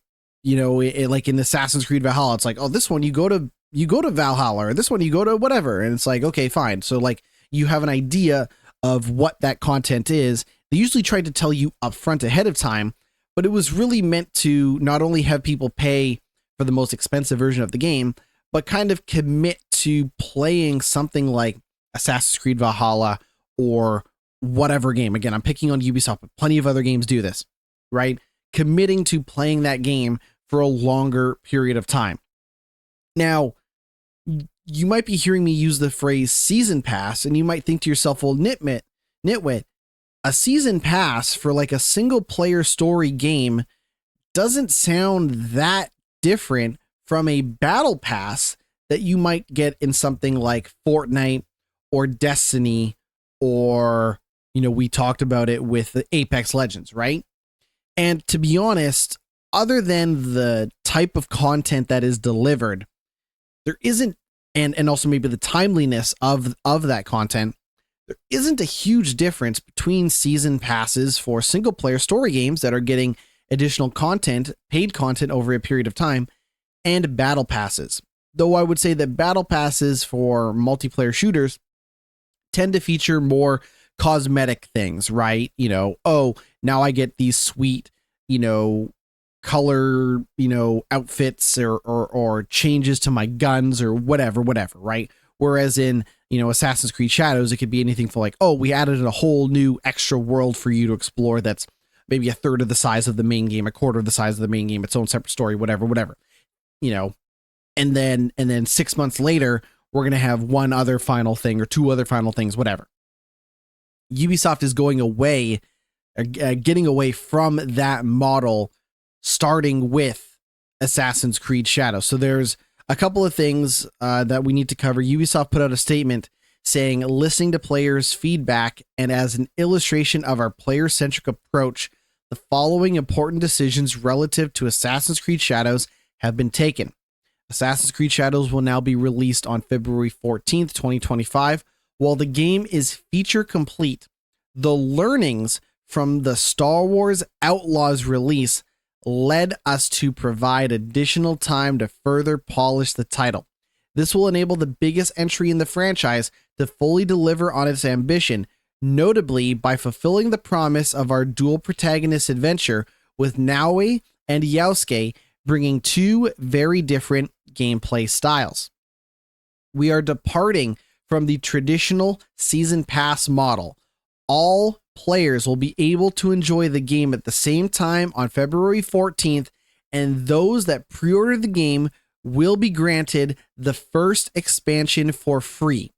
in Assassin's Creed Valhalla, it's like, oh, this one you go to Valhalla, or this one you go to whatever. And it's like, okay, fine. So like you have an idea of what that content is. They usually tried to tell you up front ahead of time, but it was really meant to not only have people pay for the most expensive version of the game, but kind of commit to playing something like Assassin's Creed Valhalla or whatever game. Again, I'm picking on Ubisoft, but plenty of other games do this, right? Committing to playing that game for a longer period of time. Now, you might be hearing me use the phrase season pass, and you might think to yourself, well, GnittWitt, a season pass for like a single player story game doesn't sound that different from a battle pass that you might get in something like Fortnite or Destiny, or, we talked about it with the Apex Legends, right? And to be honest, other than the type of content that is delivered, there isn't, and also maybe the timeliness of that content, there isn't a huge difference between season passes for single player story games that are getting additional content, paid content over a period of time, and battle passes. Though I would say that battle passes for multiplayer shooters tend to feature more cosmetic things, right? Oh, now I get these sweet, color, outfits or changes to my guns or whatever, right? Whereas in, Assassin's Creed Shadows, it could be anything for like, oh, we added a whole new extra world for you to explore that's maybe a third of the size of the main game, a quarter of the size of the main game, its own separate story, whatever. And then 6 months later, we're going to have one other final thing or 2 other final things, whatever. Ubisoft is going away, getting away from that model, starting with Assassin's Creed Shadows. So there's a couple of things that we need to cover. Ubisoft put out a statement saying, listening to players' feedback and as an illustration of our player-centric approach, the following important decisions relative to Assassin's Creed Shadows have been taken. Assassin's Creed Shadows will now be released on February 14th, 2025. While the game is feature complete, the learnings from the Star Wars Outlaws release led us to provide additional time to further polish the title. This will enable the biggest entry in the franchise to fully deliver on its ambition, notably by fulfilling the promise of our dual protagonist adventure with Naue and Yasuke, bringing 2 very different gameplay styles. We are departing from the traditional season pass model. All players will be able to enjoy the game at the same time on February 14th, and those that pre-order the game will be granted the first expansion for free.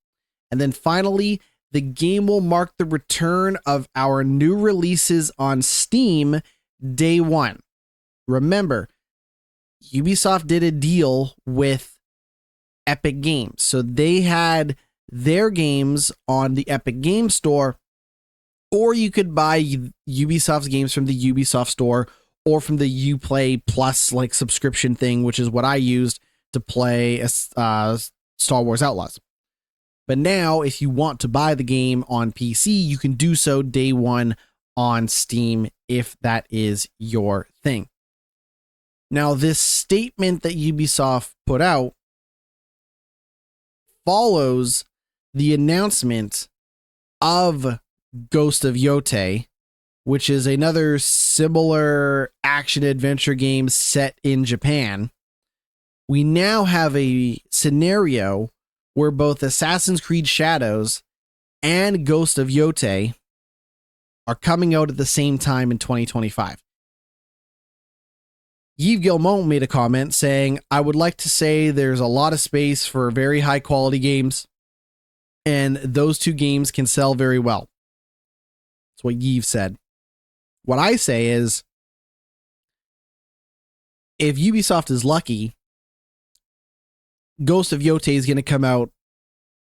And then finally, the game will mark the return of our new releases on Steam day one. Remember, Ubisoft did a deal with Epic Games. So they had their games on the Epic Game Store, or you could buy Ubisoft's games from the Ubisoft Store or from the Uplay Plus like subscription thing, which is what I used to play Star Wars Outlaws. But now, if you want to buy the game on PC, you can do so day one on Steam if that is your thing. Now, this statement that Ubisoft put out follows the announcement of Ghost of Yote, which is another similar action-adventure game set in Japan. We now have a scenario where both Assassin's Creed Shadows and Ghost of Yote are coming out at the same time in 2025. Yves Guillemot made a comment saying, I would like to say there's a lot of space for very high quality games, and those two games can sell very well. That's what Yves said. What I say is, if Ubisoft is lucky, Ghost of Yote is going to come out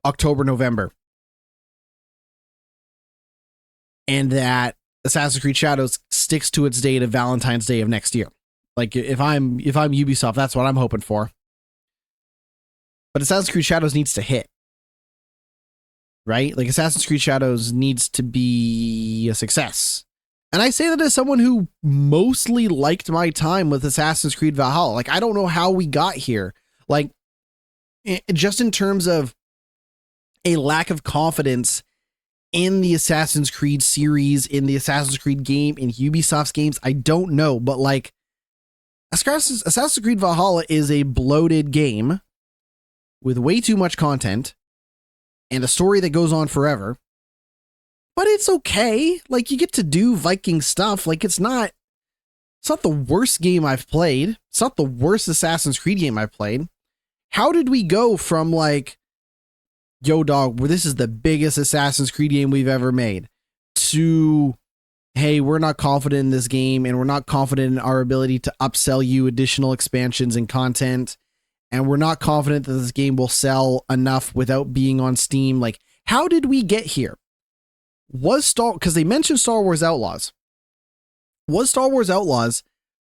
October, November. And that Assassin's Creed Shadows sticks to its date of Valentine's Day of next year. Like if I'm Ubisoft, that's what I'm hoping for. But Assassin's Creed Shadows needs to hit. Right? Like Assassin's Creed Shadows needs to be a success. And I say that as someone who mostly liked my time with Assassin's Creed Valhalla. Like I don't know how we got here. Like just in terms of a lack of confidence in the Assassin's Creed series, in the Assassin's Creed game, in Ubisoft's games, I don't know. But like Assassin's Creed Valhalla is a bloated game with way too much content and a story that goes on forever. But it's okay. Like you get to do Viking stuff. Like it's not the worst game I've played. It's not the worst Assassin's Creed game I've played. How did we go from like, yo dog, this is the biggest Assassin's Creed game we've ever made, to, hey, we're not confident in this game and we're not confident in our ability to upsell you additional expansions and content, and we're not confident that this game will sell enough without being on Steam. Like, how did we get here? Because they mentioned Star Wars Outlaws. Was Star Wars Outlaws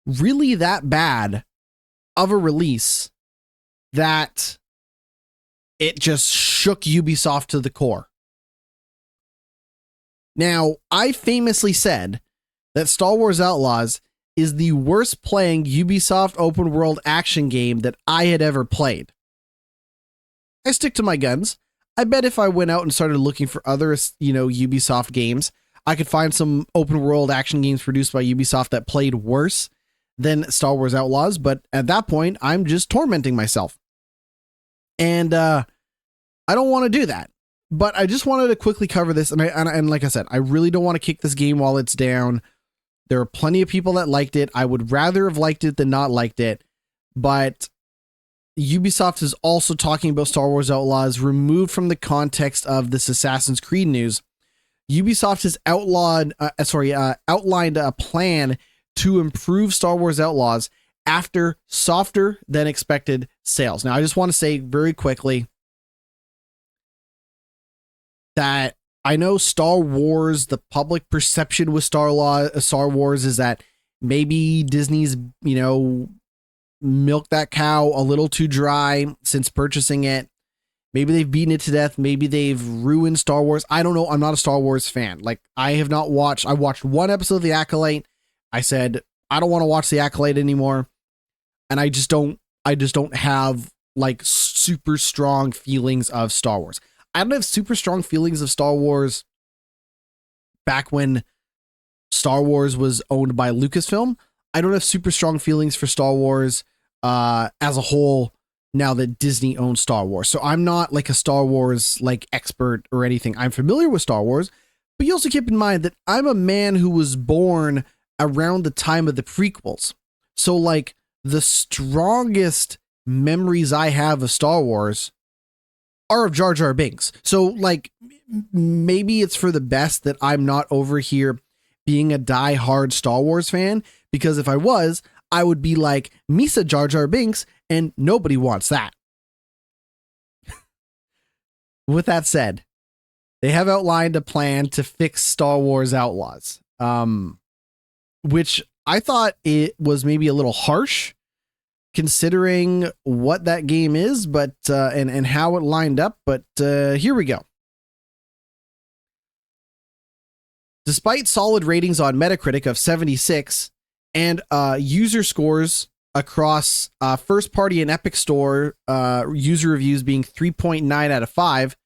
really that bad of a release that it just shook Ubisoft to the core? Now, I famously said that Star Wars Outlaws is the worst playing Ubisoft open world action game that I had ever played. I stick to my guns. I bet if I went out and started looking for other, Ubisoft games, I could find some open world action games produced by Ubisoft that played worse than Star Wars Outlaws. But at that point, I'm just tormenting myself. And I don't want to do that. But I just wanted to quickly cover this. And like I said, I really don't want to kick this game while it's down. There are plenty of people that liked it. I would rather have liked it than not liked it. But Ubisoft is also talking about Star Wars Outlaws removed from the context of this Assassin's Creed news. Ubisoft has outlined a plan to improve Star Wars Outlaws after softer than expected sales. Now, I just want to say very quickly that I know Star Wars, the public perception with Star Wars is that maybe Disney's, milked that cow a little too dry since purchasing it. Maybe they've beaten it to death. Maybe they've ruined Star Wars. I don't know. I'm not a Star Wars fan. Like I watched one episode of The Acolyte. I said, I don't want to watch The Acolyte anymore. And I just don't have like super strong feelings of Star Wars. I don't have super strong feelings of Star Wars back when Star Wars was owned by Lucasfilm. I don't have super strong feelings for Star Wars as a whole now that Disney owns Star Wars. So I'm not like a Star Wars like expert or anything. I'm familiar with Star Wars, but you also keep in mind that I'm a man who was born around the time of the prequels. So like the strongest memories I have of Star Wars are of Jar Jar Binks. So like maybe it's for the best that I'm not over here being a die-hard Star Wars fan, because if I was, I would be like Misa Jar Jar Binks, and nobody wants that. With that said, they have outlined a plan to fix Star Wars Outlaws, which I thought it was maybe a little harsh considering what that game is, but and how it lined up. But here we go. Despite solid ratings on Metacritic of 76 and user scores across first party and Epic Store user reviews being 3.9 out of 5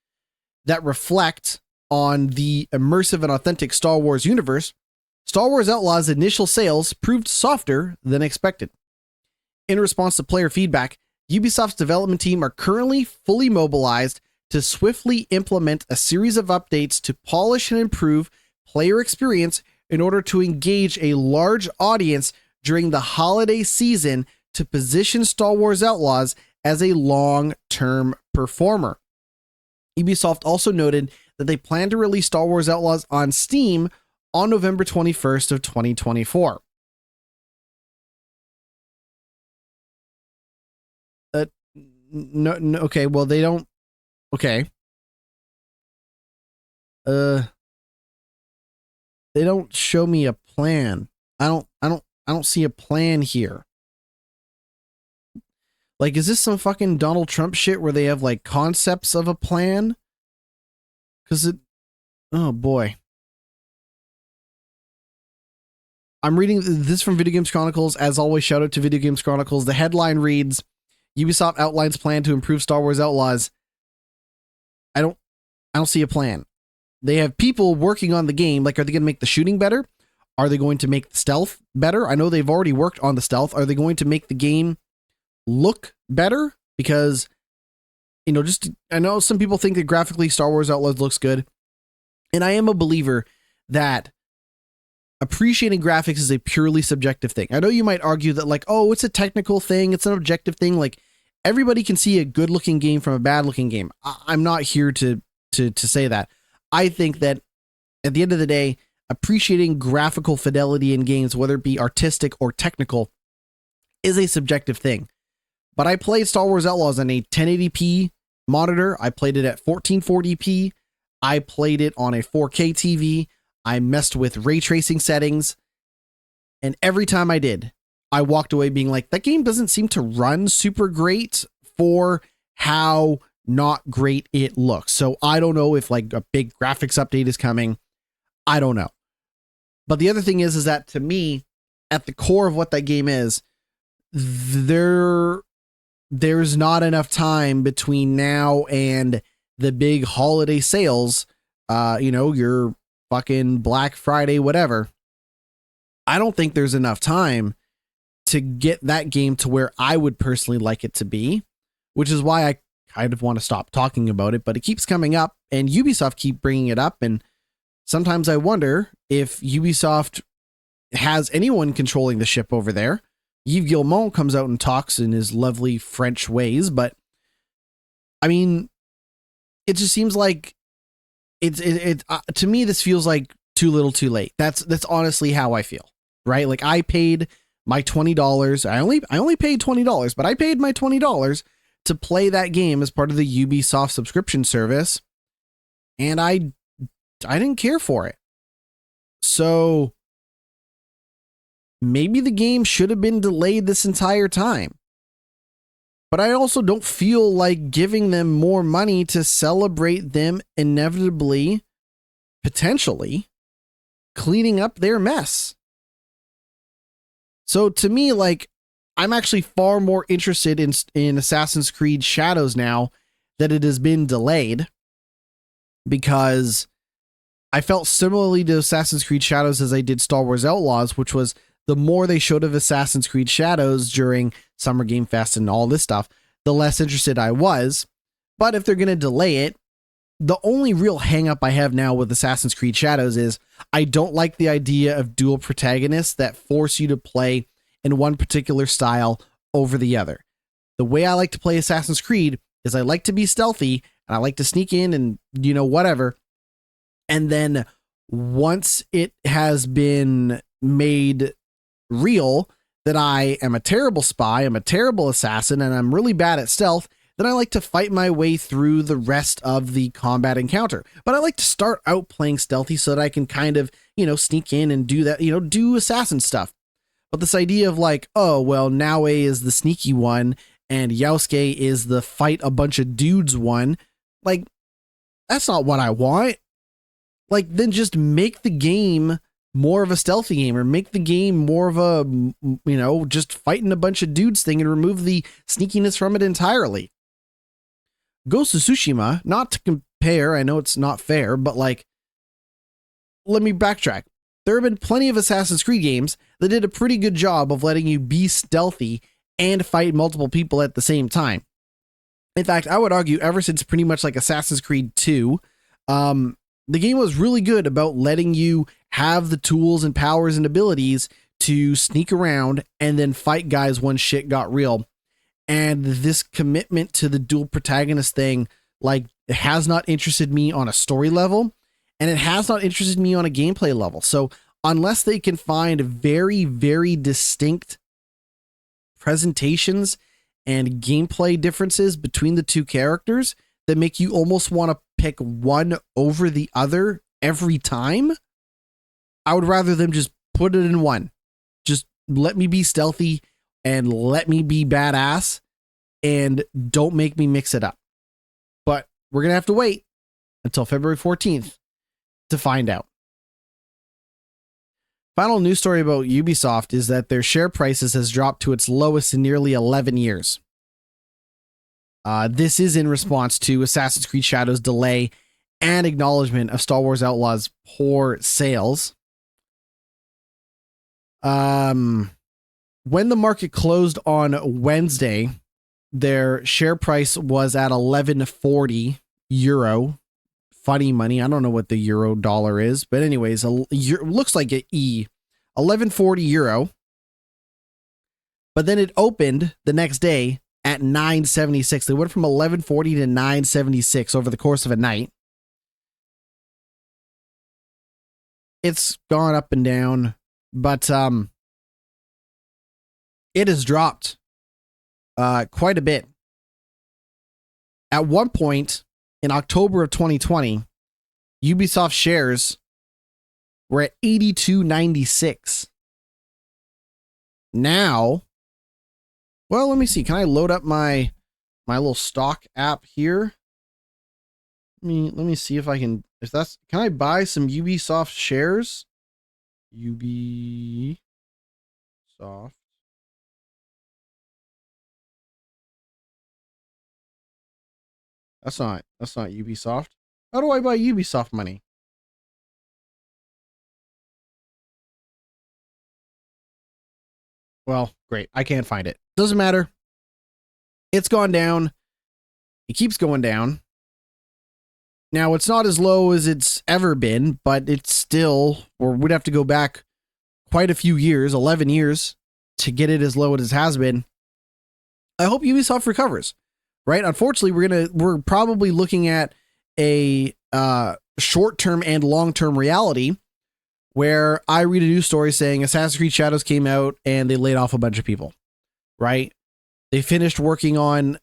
that reflect on the immersive and authentic Star Wars universe, Star Wars Outlaws' initial sales proved softer than expected. In response to player feedback, Ubisoft's development team are currently fully mobilized to swiftly implement a series of updates to polish and improve player experience in order to engage a large audience during the holiday season to position Star Wars Outlaws as a long-term performer. Ubisoft also noted that they plan to release Star Wars Outlaws on Steam on November 21st of 2024. No, okay, well they don't. Okay. They don't show me a plan. I don't see a plan here. Like, is this some fucking Donald Trump shit where they have like concepts of a plan? Cause oh boy. I'm reading this from Video Games Chronicles. As always, shout out to Video Games Chronicles. The headline reads, Ubisoft outlines plan to improve Star Wars Outlaws. I don't see a plan. They have people working on the game. Like, are they going to make the shooting better? Are they going to make the stealth better? I know they've already worked on the stealth. Are they going to make the game look better? Because, you know, I know some people think that graphically Star Wars Outlaws looks good. And I am a believer that appreciating graphics is a purely subjective thing. I know you might argue that like, oh, it's a technical thing. It's an objective thing. Like, everybody can see a good looking game from a bad looking game. I'm not here to say that. I think that at the end of the day, appreciating graphical fidelity in games, whether it be artistic or technical, is a subjective thing. But I played Star Wars Outlaws on a 1080p monitor. I played it at 1440p. I played it on a 4K TV. I messed with ray tracing settings. And every time I did, I walked away being like, that game doesn't seem to run super great for how not great it looks. So I don't know if like a big graphics update is coming. I don't know. But the other thing is that to me, at the core of what that game is, there's not enough time between now and the big holiday sales. Your fucking Black Friday, whatever. I don't think there's enough time to get that game to where I would personally like it to be, which is why I kind of want to stop talking about it, but it keeps coming up and Ubisoft keep bringing it up. And sometimes I wonder if Ubisoft has anyone controlling the ship over there. Yves Guillemot comes out and talks in his lovely French ways, but I mean, it just seems like to me, this feels like too little too late. That's honestly how I feel, right? Like, I paid my $20. I only paid $20, but I paid my $20 to play that game as part of the Ubisoft subscription service. And I didn't care for it. So maybe the game should have been delayed this entire time. But I also don't feel like giving them more money to celebrate them inevitably, potentially, cleaning up their mess. So to me, like, I'm actually far more interested in Assassin's Creed Shadows now that it has been delayed, because I felt similarly to Assassin's Creed Shadows as I did Star Wars Outlaws, which was the more they showed of Assassin's Creed Shadows during Summer Game Fest and all this stuff, the less interested I was. But if they're going to delay it, the only real hang up I have now with Assassin's Creed Shadows is I don't like the idea of dual protagonists that force you to play in one particular style over the other. The way I like to play Assassin's Creed is I like to be stealthy and I like to sneak in and, you know, whatever. And then once it has been made real that I am a terrible spy, I'm a terrible assassin, and I'm really bad at stealth, then I like to fight my way through the rest of the combat encounter. But I like to start out playing stealthy so that I can kind of, you know, sneak in and do that, you know, do assassin stuff. But this idea of like, oh, well, Naue is the sneaky one and Yasuke is the fight a bunch of dudes one, like, that's not what I want. Like, then just make the game more of a stealthy game, or make the game more of a, you know, just fighting a bunch of dudes thing and remove the sneakiness from it entirely. Ghost of Tsushima, not to compare, I know it's not fair, but like, let me backtrack. There have been plenty of Assassin's Creed games that did a pretty good job of letting you be stealthy and fight multiple people at the same time. In fact, I would argue ever since pretty much like Assassin's Creed 2, the game was really good about letting you have the tools and powers and abilities to sneak around and then fight guys when shit got real. And this commitment to the dual protagonist thing, like, it has not interested me on a story level, and it has not interested me on a gameplay level. So unless they can find very, very distinct presentations and gameplay differences between the two characters that make you almost want to pick one over the other every time, I would rather them just put it in one. Just let me be stealthy and let me be badass, and don't make me mix it up. But we're going to have to wait until February 14th to find out. Final news story about Ubisoft is that their share prices has dropped to its lowest in nearly 11 years. This is in response to Assassin's Creed Shadows' delay and acknowledgement of Star Wars Outlaws' poor sales. When the market closed on Wednesday, their share price was at 11.40 euro. Funny money. I don't know what the euro dollar is, but anyways, looks like an E. 11.40 euro. But then it opened the next day at 9.76. They went from 11.40 to 9.76 over the course of a night. It's gone up and down, but it has dropped quite a bit. At one point in October of 2020, Ubisoft shares were at 82.96. Now, well, let me see. Can I load up my little stock app here? Let me see if I can. Can I buy some Ubisoft shares? Ubisoft. That's not Ubisoft. How do I buy Ubisoft money? Well, great. I can't find it. Doesn't matter. It's gone down. It keeps going down. Now, it's not as low as it's ever been, but it's still, or we'd have to go back quite a few years, 11 years, to get it as low as it has been. I hope Ubisoft recovers, right? Unfortunately, we're probably looking at a short-term and long-term reality where I read a news story saying Assassin's Creed Shadows came out and they laid off a bunch of people, right? They finished working on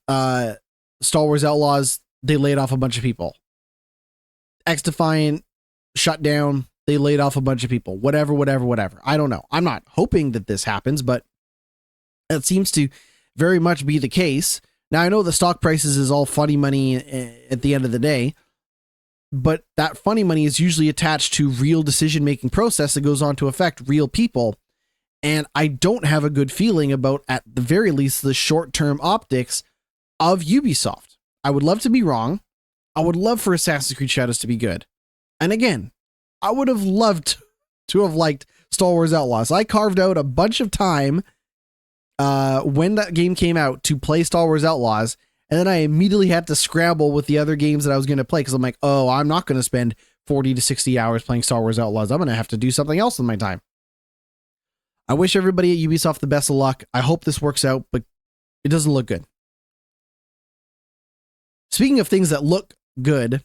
Star Wars Outlaws. They laid off a bunch of people. X-Defiant shut down. They laid off a bunch of people. Whatever. I don't know. I'm not hoping that this happens, but it seems to very much be the case. Now, I know the stock prices is all funny money at the end of the day, but that funny money is usually attached to real decision-making process that goes on to affect real people. And I don't have a good feeling about, at the very least, the short-term optics of Ubisoft. I would love to be wrong. I would love for Assassin's Creed Shadows to be good. And again, I would have loved to have liked Star Wars Outlaws. I carved out a bunch of time when that game came out to play Star Wars Outlaws, and then I immediately had to scramble with the other games that I was going to play because I'm like, oh, I'm not going to spend 40 to 60 hours playing Star Wars Outlaws. I'm going to have to do something else with my time. I wish everybody at Ubisoft the best of luck. I hope this works out, but it doesn't look good. Speaking of things that look good,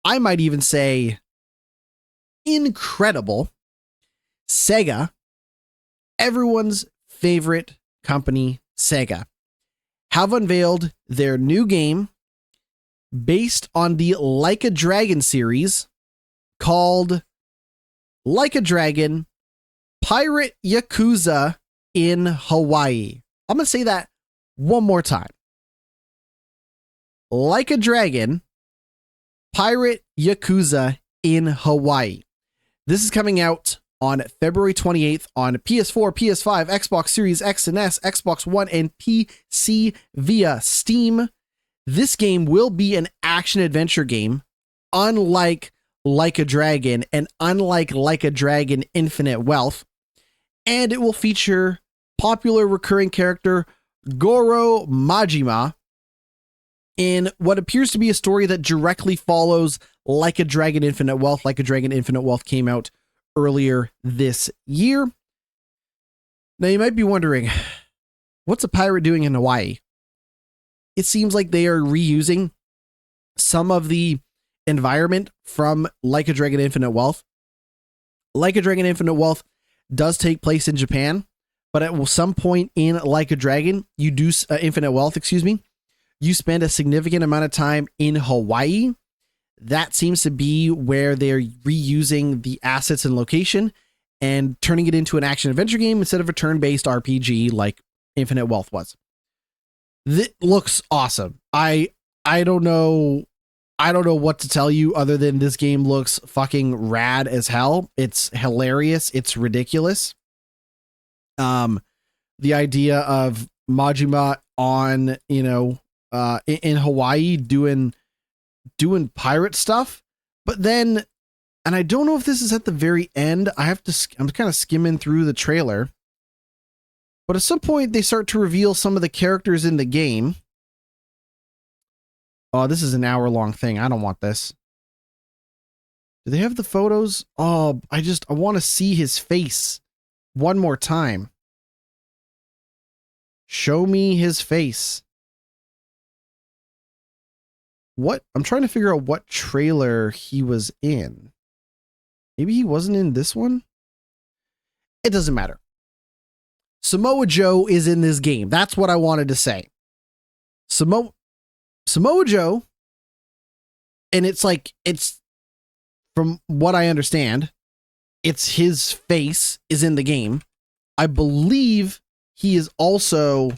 I might even say incredible, Sega, everyone's favorite company, Sega, have unveiled their new game based on the Like a Dragon series called Like a Dragon Pirate Yakuza in Hawaii. I'm going to say that one more time. Like a Dragon Pirate Yakuza in Hawaii. This is coming out on February 28th on PS4, PS5, Xbox Series X and S, Xbox One, and PC via Steam. This game will be an action-adventure game, unlike Like a Dragon and unlike Like a Dragon Infinite Wealth. And it will feature popular recurring character Goro Majima in what appears to be a story that directly follows Like a Dragon Infinite Wealth. Like a Dragon Infinite Wealth came out earlier this year. Now you might be wondering, what's a pirate doing in Hawaii? It seems like they are reusing some of the environment from Like a Dragon Infinite Wealth. Like a Dragon Infinite Wealth does take place in Japan, but at some point in Like a Dragon, you do Infinite Wealth, you spend a significant amount of time in Hawaii. That seems to be where they're reusing the assets and location and turning it into an action adventure game instead of a turn-based RPG like Infinite Wealth was. This looks awesome. I don't know what to tell you other than this game looks fucking rad as hell. It's hilarious. It's ridiculous. The idea of Majima on, in Hawaii doing pirate stuff, but then, and I don't know if this is at the very end. I'm kind of skimming through the trailer, but at some point they start to reveal some of the characters in the game. Oh, this is an hour-long thing. I don't want this. Do they have the photos? Oh, I want to see his face one more time. Show me his face. What? I'm trying to figure out what trailer he was in. Maybe he wasn't in this one? It doesn't matter. Samoa Joe is in this game. That's what I wanted to say. Samoa Joe, and it's from what I understand, it's his face is in the game. I believe he is also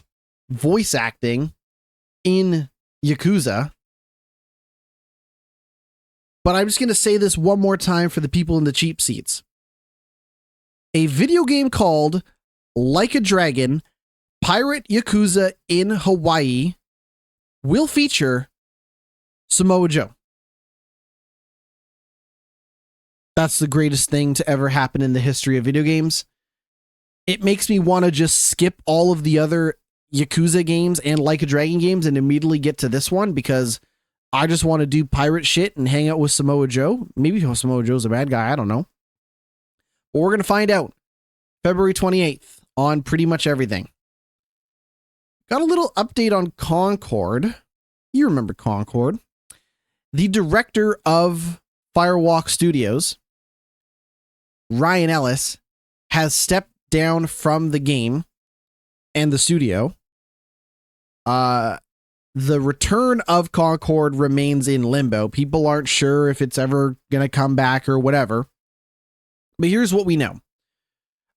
voice acting in Yakuza. But I'm just going to say this one more time for the people in the cheap seats. A video game called Like a Dragon Pirate Yakuza in Hawaii will feature Samoa Joe. That's the greatest thing to ever happen in the history of video games. It makes me want to just skip all of the other Yakuza games and Like a Dragon games and immediately get to this one because I just want to do pirate shit and hang out with Samoa Joe. Maybe Samoa Joe's a bad guy. I don't know. But we're going to find out February 28th on pretty much everything. Got a little update on Concord. You remember Concord. The director of Firewalk Studios, Ryan Ellis, has stepped down from the game and the studio. The return of Concord remains in limbo. People aren't sure if it's ever going to come back or whatever. But here's what we know.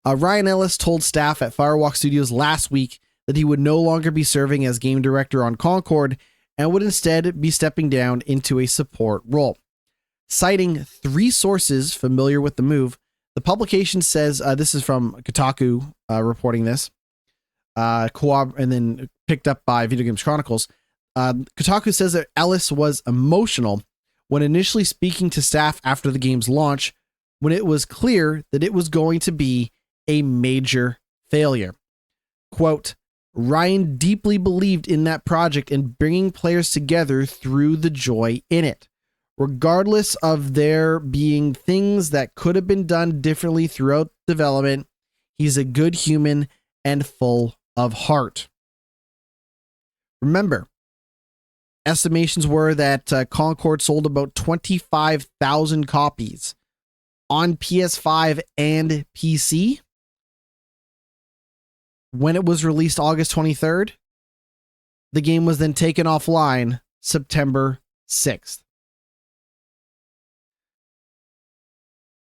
Ryan Ellis told staff at Firewalk Studios last week that he would no longer be serving as game director on Concord and would instead be stepping down into a support role. Citing 3 sources familiar with the move, the publication says, this is from Kotaku reporting this, and then picked up by Video Games Chronicles. Kotaku says that Ellis was emotional when initially speaking to staff after the game's launch, when it was clear that it was going to be a major failure. Quote, Ryan deeply believed in that project and bringing players together through the joy in it. Regardless of there being things that could have been done differently throughout development, he's a good human and full of heart. Remember, estimations were that Concord sold about 25,000 copies on PS5 and PC when it was released August 23rd. The game was then taken offline September 6th.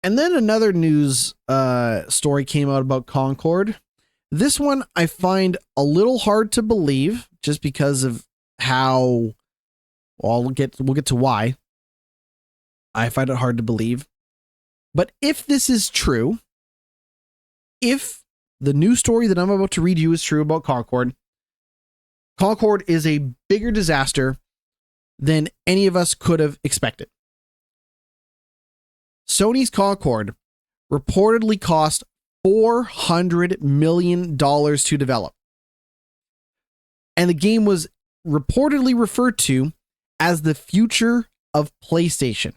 And then another news story came out about Concord. This one I find a little hard to believe just because of how, well, we'll get to why. I find it hard to believe. But if this is true, if the news story that I'm about to read you is true about Concord, Concord is a bigger disaster than any of us could have expected. Sony's Concord reportedly cost $400 million to develop. And the game was reportedly referred to as the future of PlayStation.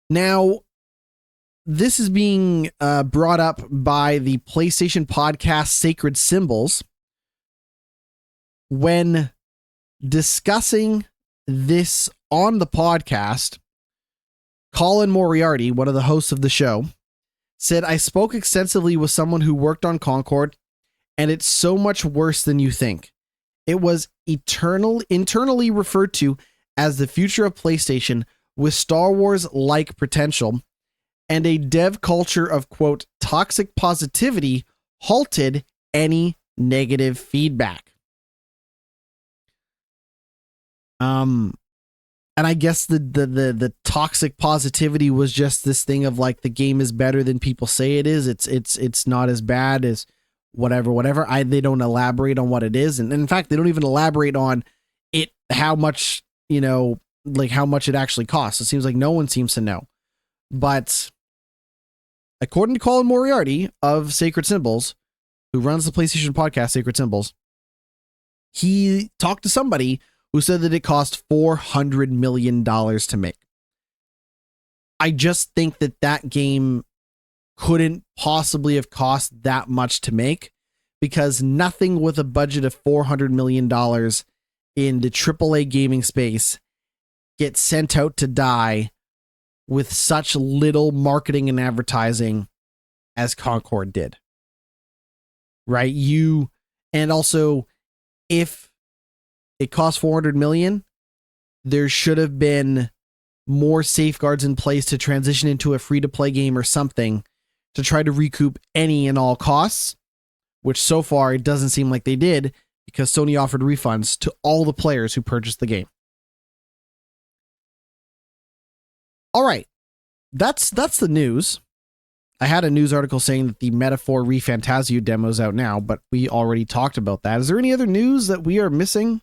Now, this is being brought up by the PlayStation podcast Sacred Symbols when discussing this on the podcast. Colin Moriarty, one of the hosts of the show, said, "I spoke extensively with someone who worked on Concord, and it's so much worse than you think. It was internally referred to as the future of PlayStation with Star Wars-like potential, and a dev culture of, quote, toxic positivity halted any negative feedback." And I guess the toxic positivity was just this thing of like, the game is better than people say it is. It's not as bad as whatever. They don't elaborate on what it is. And in fact, they don't even elaborate on it, how much, like how much it actually costs. It seems like no one seems to know. But according to Colin Moriarty of Sacred Symbols, who runs the PlayStation podcast Sacred Symbols, he talked to somebody who said that it cost $400 million to make. I just think that game couldn't possibly have cost that much to make, because nothing with a budget of $400 million in the AAA gaming space gets sent out to die with such little marketing and advertising as Concord did. Right? And also, if it cost $400 million, there should have been more safeguards in place to transition into a free-to-play game or something to try to recoup any and all costs, which so far it doesn't seem like they did, because Sony offered refunds to all the players who purchased the game. All right, that's the news. I had a news article saying that the Metaphor ReFantazio demo is out now, but we already talked about that. Is there any other news that we are missing?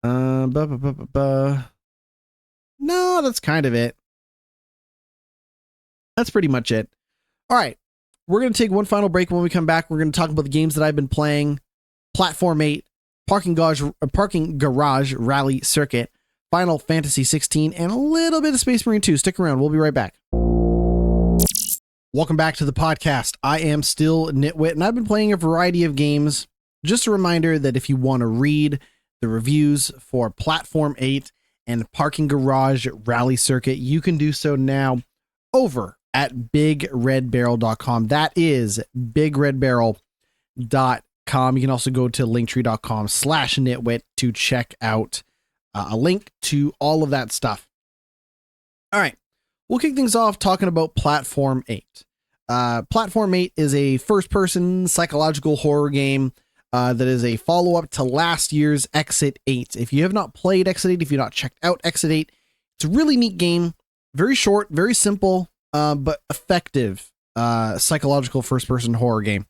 No, that's kind of it. That's pretty much it. All right, we're going to take one final break. When we come back, we're going to talk about the games that I've been playing: Platform 8, Parking Garage Rally Circuit, Final Fantasy 16, and a little bit of Space Marine 2. Stick around. We'll be right back. Welcome back to the podcast. I am still GnittWitt, and I've been playing a variety of games. Just a reminder that if you want to read the reviews for Platform 8 and Parking Garage Rally Circuit, you can do so now over at bigredbarrel.com. That is bigredbarrel.com. You can also go to linktree.com/GnittWitt to check out a link to all of that stuff. All right, we'll kick things off talking about Platform 8. Platform 8 is a first-person psychological horror game that is a follow-up to last year's Exit 8. If you have not played Exit 8, if you've not checked out Exit 8, it's a really neat game. Very short, very simple, but effective psychological first-person horror game.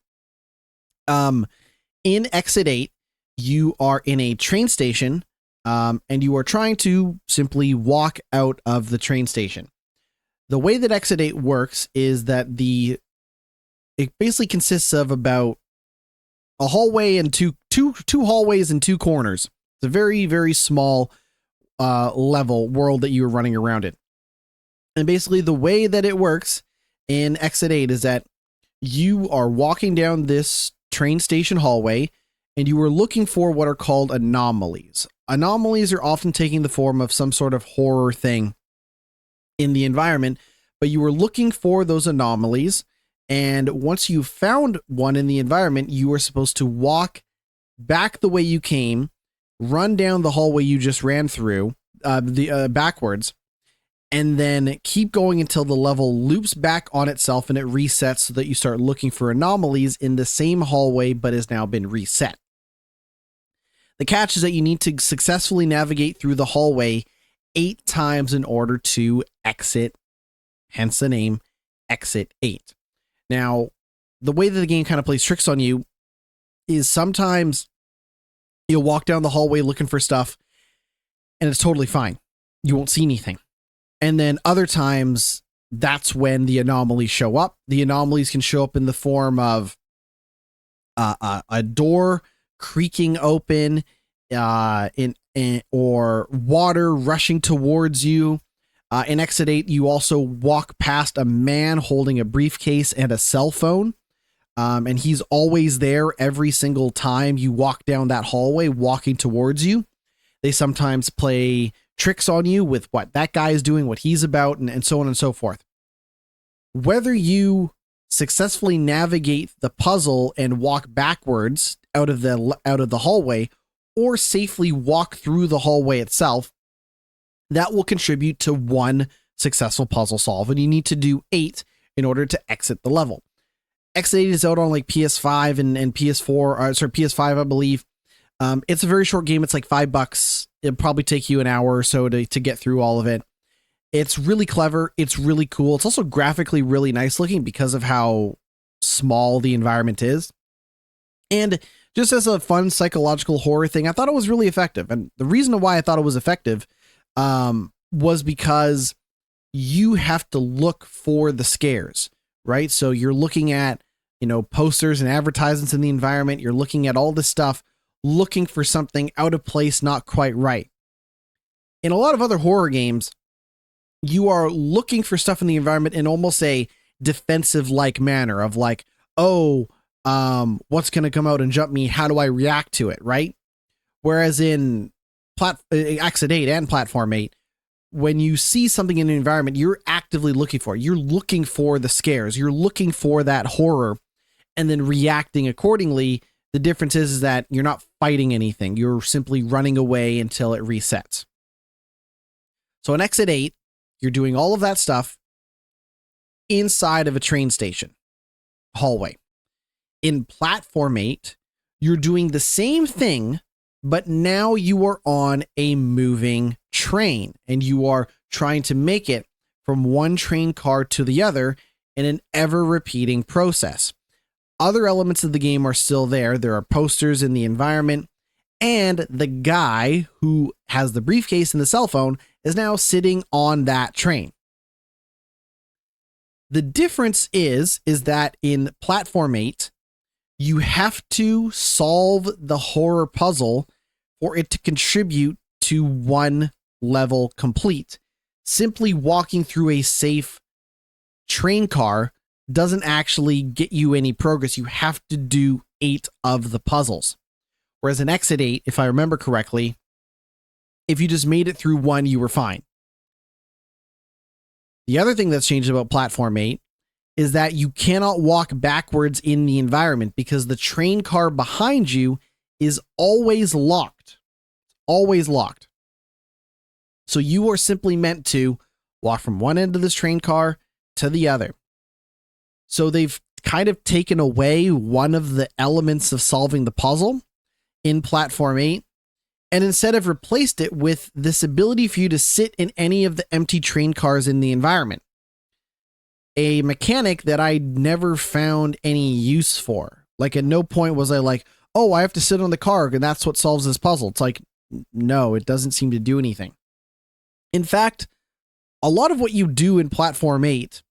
In Exit 8, you are in a train station, and you are trying to simply walk out of the train station. The way that Exit 8 works is that it basically consists of about a hallway and two hallways and two corners. It's a very, very small level world that you're running around in. And basically the way that it works in Exit 8 is that you are walking down this train station hallway, and you were looking for what are called anomalies. Anomalies are often taking the form of some sort of horror thing in the environment, but you were looking for those anomalies. And once you found one in the environment, you were supposed to walk back the way you came, run down the hallway you just ran through, backwards, and then keep going until the level loops back on itself and it resets so that you start looking for anomalies in the same hallway but has now been reset. The catch is that you need to successfully navigate through the hallway 8 times in order to exit, hence the name Exit 8. Now, the way that the game kind of plays tricks on you is sometimes you'll walk down the hallway looking for stuff and it's totally fine. You won't see anything. And then other times, that's when the anomalies show up. The anomalies can show up in the form of a door creaking open, or water rushing towards you. In Exit 8, you also walk past a man holding a briefcase and a cell phone. And he's always there every single time you walk down that hallway, walking towards you. They sometimes play tricks on you with what that guy is doing, what he's about, and so on and so forth. Whether you successfully navigate the puzzle and walk backwards out of the hallway, or safely walk through the hallway itself, that will contribute to 1 successful puzzle solve, and you need to do 8 in order to exit the level. Exit 8 is out on like PS5 and PS4, PS5, I believe. It's a very short game. It's like $5. It'll probably take you an hour or so to get through all of it. It's really clever. It's really cool. It's also graphically really nice looking because of how small the environment is. And just as a fun psychological horror thing, I thought it was really effective. And the reason why I thought it was effective was because you have to look for the scares, right? So you're looking at, posters and advertisements in the environment. You're looking at all this stuff, looking for something out of place, not quite right. In a lot of other horror games, you are looking for stuff in the environment in almost a defensive-like manner of like, what's going to come out and jump me? How do I react to it, right? Whereas in Exit 8 and Platform 8, when you see something in the environment, you're actively looking for it. You're looking for the scares. You're looking for that horror and then reacting accordingly. The difference is that you're not fighting anything. You're simply running away until it resets. So in Exit 8, you're doing all of that stuff inside of a train station hallway. In Platform 8, you're doing the same thing, but now you are on a moving train and you are trying to make it from one train car to the other in an ever repeating process. Other elements of the game are still there. There are posters in the environment, and the guy who has the briefcase and the cell phone is now sitting on that train. The difference is that in Platform 8, you have to solve the horror puzzle for it to contribute to 1 level complete. Simply walking through a safe train car doesn't actually get you any progress. You have to do 8 of the puzzles. Whereas in Exit 8, if I remember correctly, if you just made it through 1, you were fine. The other thing that's changed about Platform 8 is that you cannot walk backwards in the environment because the train car behind you is always locked. Always locked. So you are simply meant to walk from one end of this train car to the other. So they've kind of taken away one of the elements of solving the puzzle in Platform 8 and instead have replaced it with this ability for you to sit in any of the empty train cars in the environment. A mechanic that I never found any use for. Like at no point was I like, oh, I have to sit on the car and that's what solves this puzzle. It's like, no, it doesn't seem to do anything. In fact, a lot of what you do in Platform 8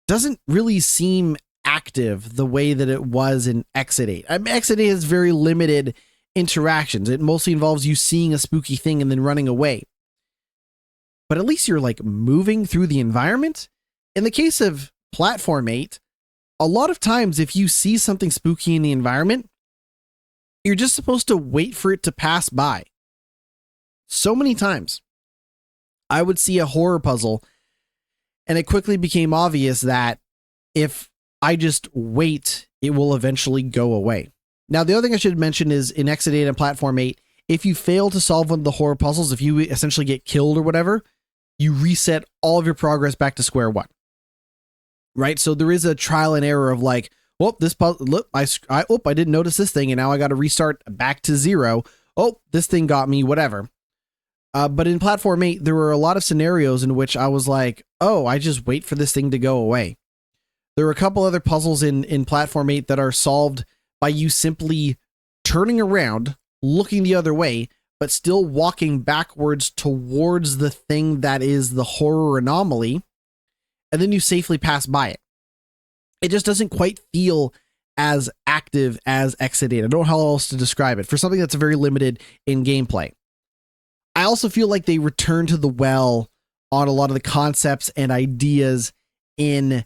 doesn't really seem active the way that it was in Exit 8. Exit 8 has very limited interactions. It mostly involves you seeing a spooky thing and then running away. But at least you're like moving through the environment. In the case of Platform 8, a lot of times if you see something spooky in the environment, You're just supposed to wait for it to pass by. So many times I would see a horror puzzle and it quickly became obvious that if I just wait, it will eventually go away. Now, the other thing I should mention is in Exit 8 and Platform 8, if you fail to solve one of the horror puzzles, if you essentially get killed or whatever, you reset all of your progress back to square one. Right? So there is a trial and error of like, oh, this puzzle, look, I didn't notice this thing, and now I got to restart back to zero. Oh, this thing got me, whatever. But in Platform 8, there were a lot of scenarios in which I was like, oh, I just wait for this thing to go away. There are a couple other puzzles in Platform 8 that are solved by you simply turning around, looking the other way, but still walking backwards towards the thing that is the horror anomaly, and then you safely pass by it. It just doesn't quite feel as active as Exit 8. I don't know how else to describe it for something that's very limited in gameplay. I also feel like they return to the well on a lot of the concepts and ideas in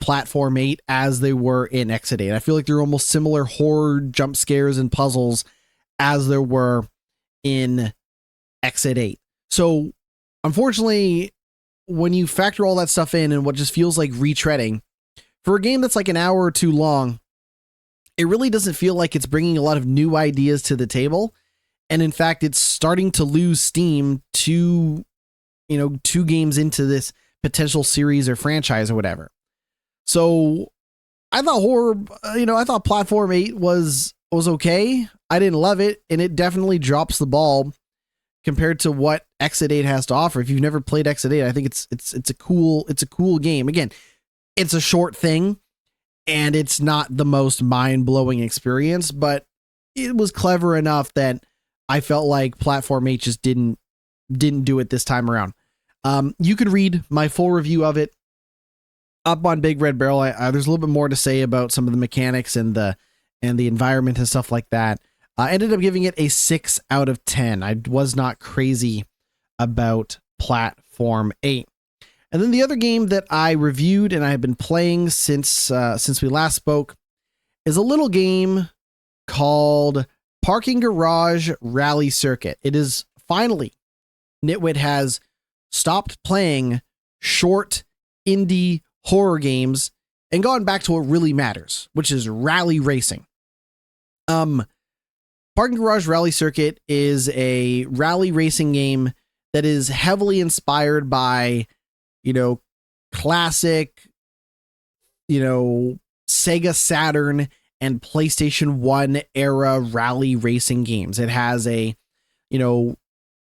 Platform 8 as they were in Exit 8. I feel like they're almost similar horror jump scares and puzzles as there were in Exit 8. So unfortunately, when you factor all that stuff in and what just feels like retreading, for a game that's like an hour or two long, it really doesn't feel like it's bringing a lot of new ideas to the table. And in fact, it's starting to lose steam two games into this potential series or franchise or whatever. So I thought I thought Platform 8 was okay. I didn't love it, and it definitely drops the ball compared to what Exit 8 has to offer. If you've never played Exit 8, I think it's a cool game. Again, it's a short thing and it's not the most mind-blowing experience, but it was clever enough that I felt like Platform 8 just didn't do it this time around. You could read my full review of it up on Big Red Barrel. There's a little bit more to say about some of the mechanics and the environment and stuff like that. I ended up giving it a 6 out of 10. I was not crazy about Platform 8. And then the other game that I reviewed and I have been playing since we last spoke is a little game called Parking Garage Rally Circuit. It is finally, GnittWitt has stopped playing short indie horror games and gone back to what really matters, which is rally racing. Parking Garage Rally Circuit is a rally racing game that is heavily inspired by, classic, Sega Saturn and PlayStation 1 era rally racing games. It has a,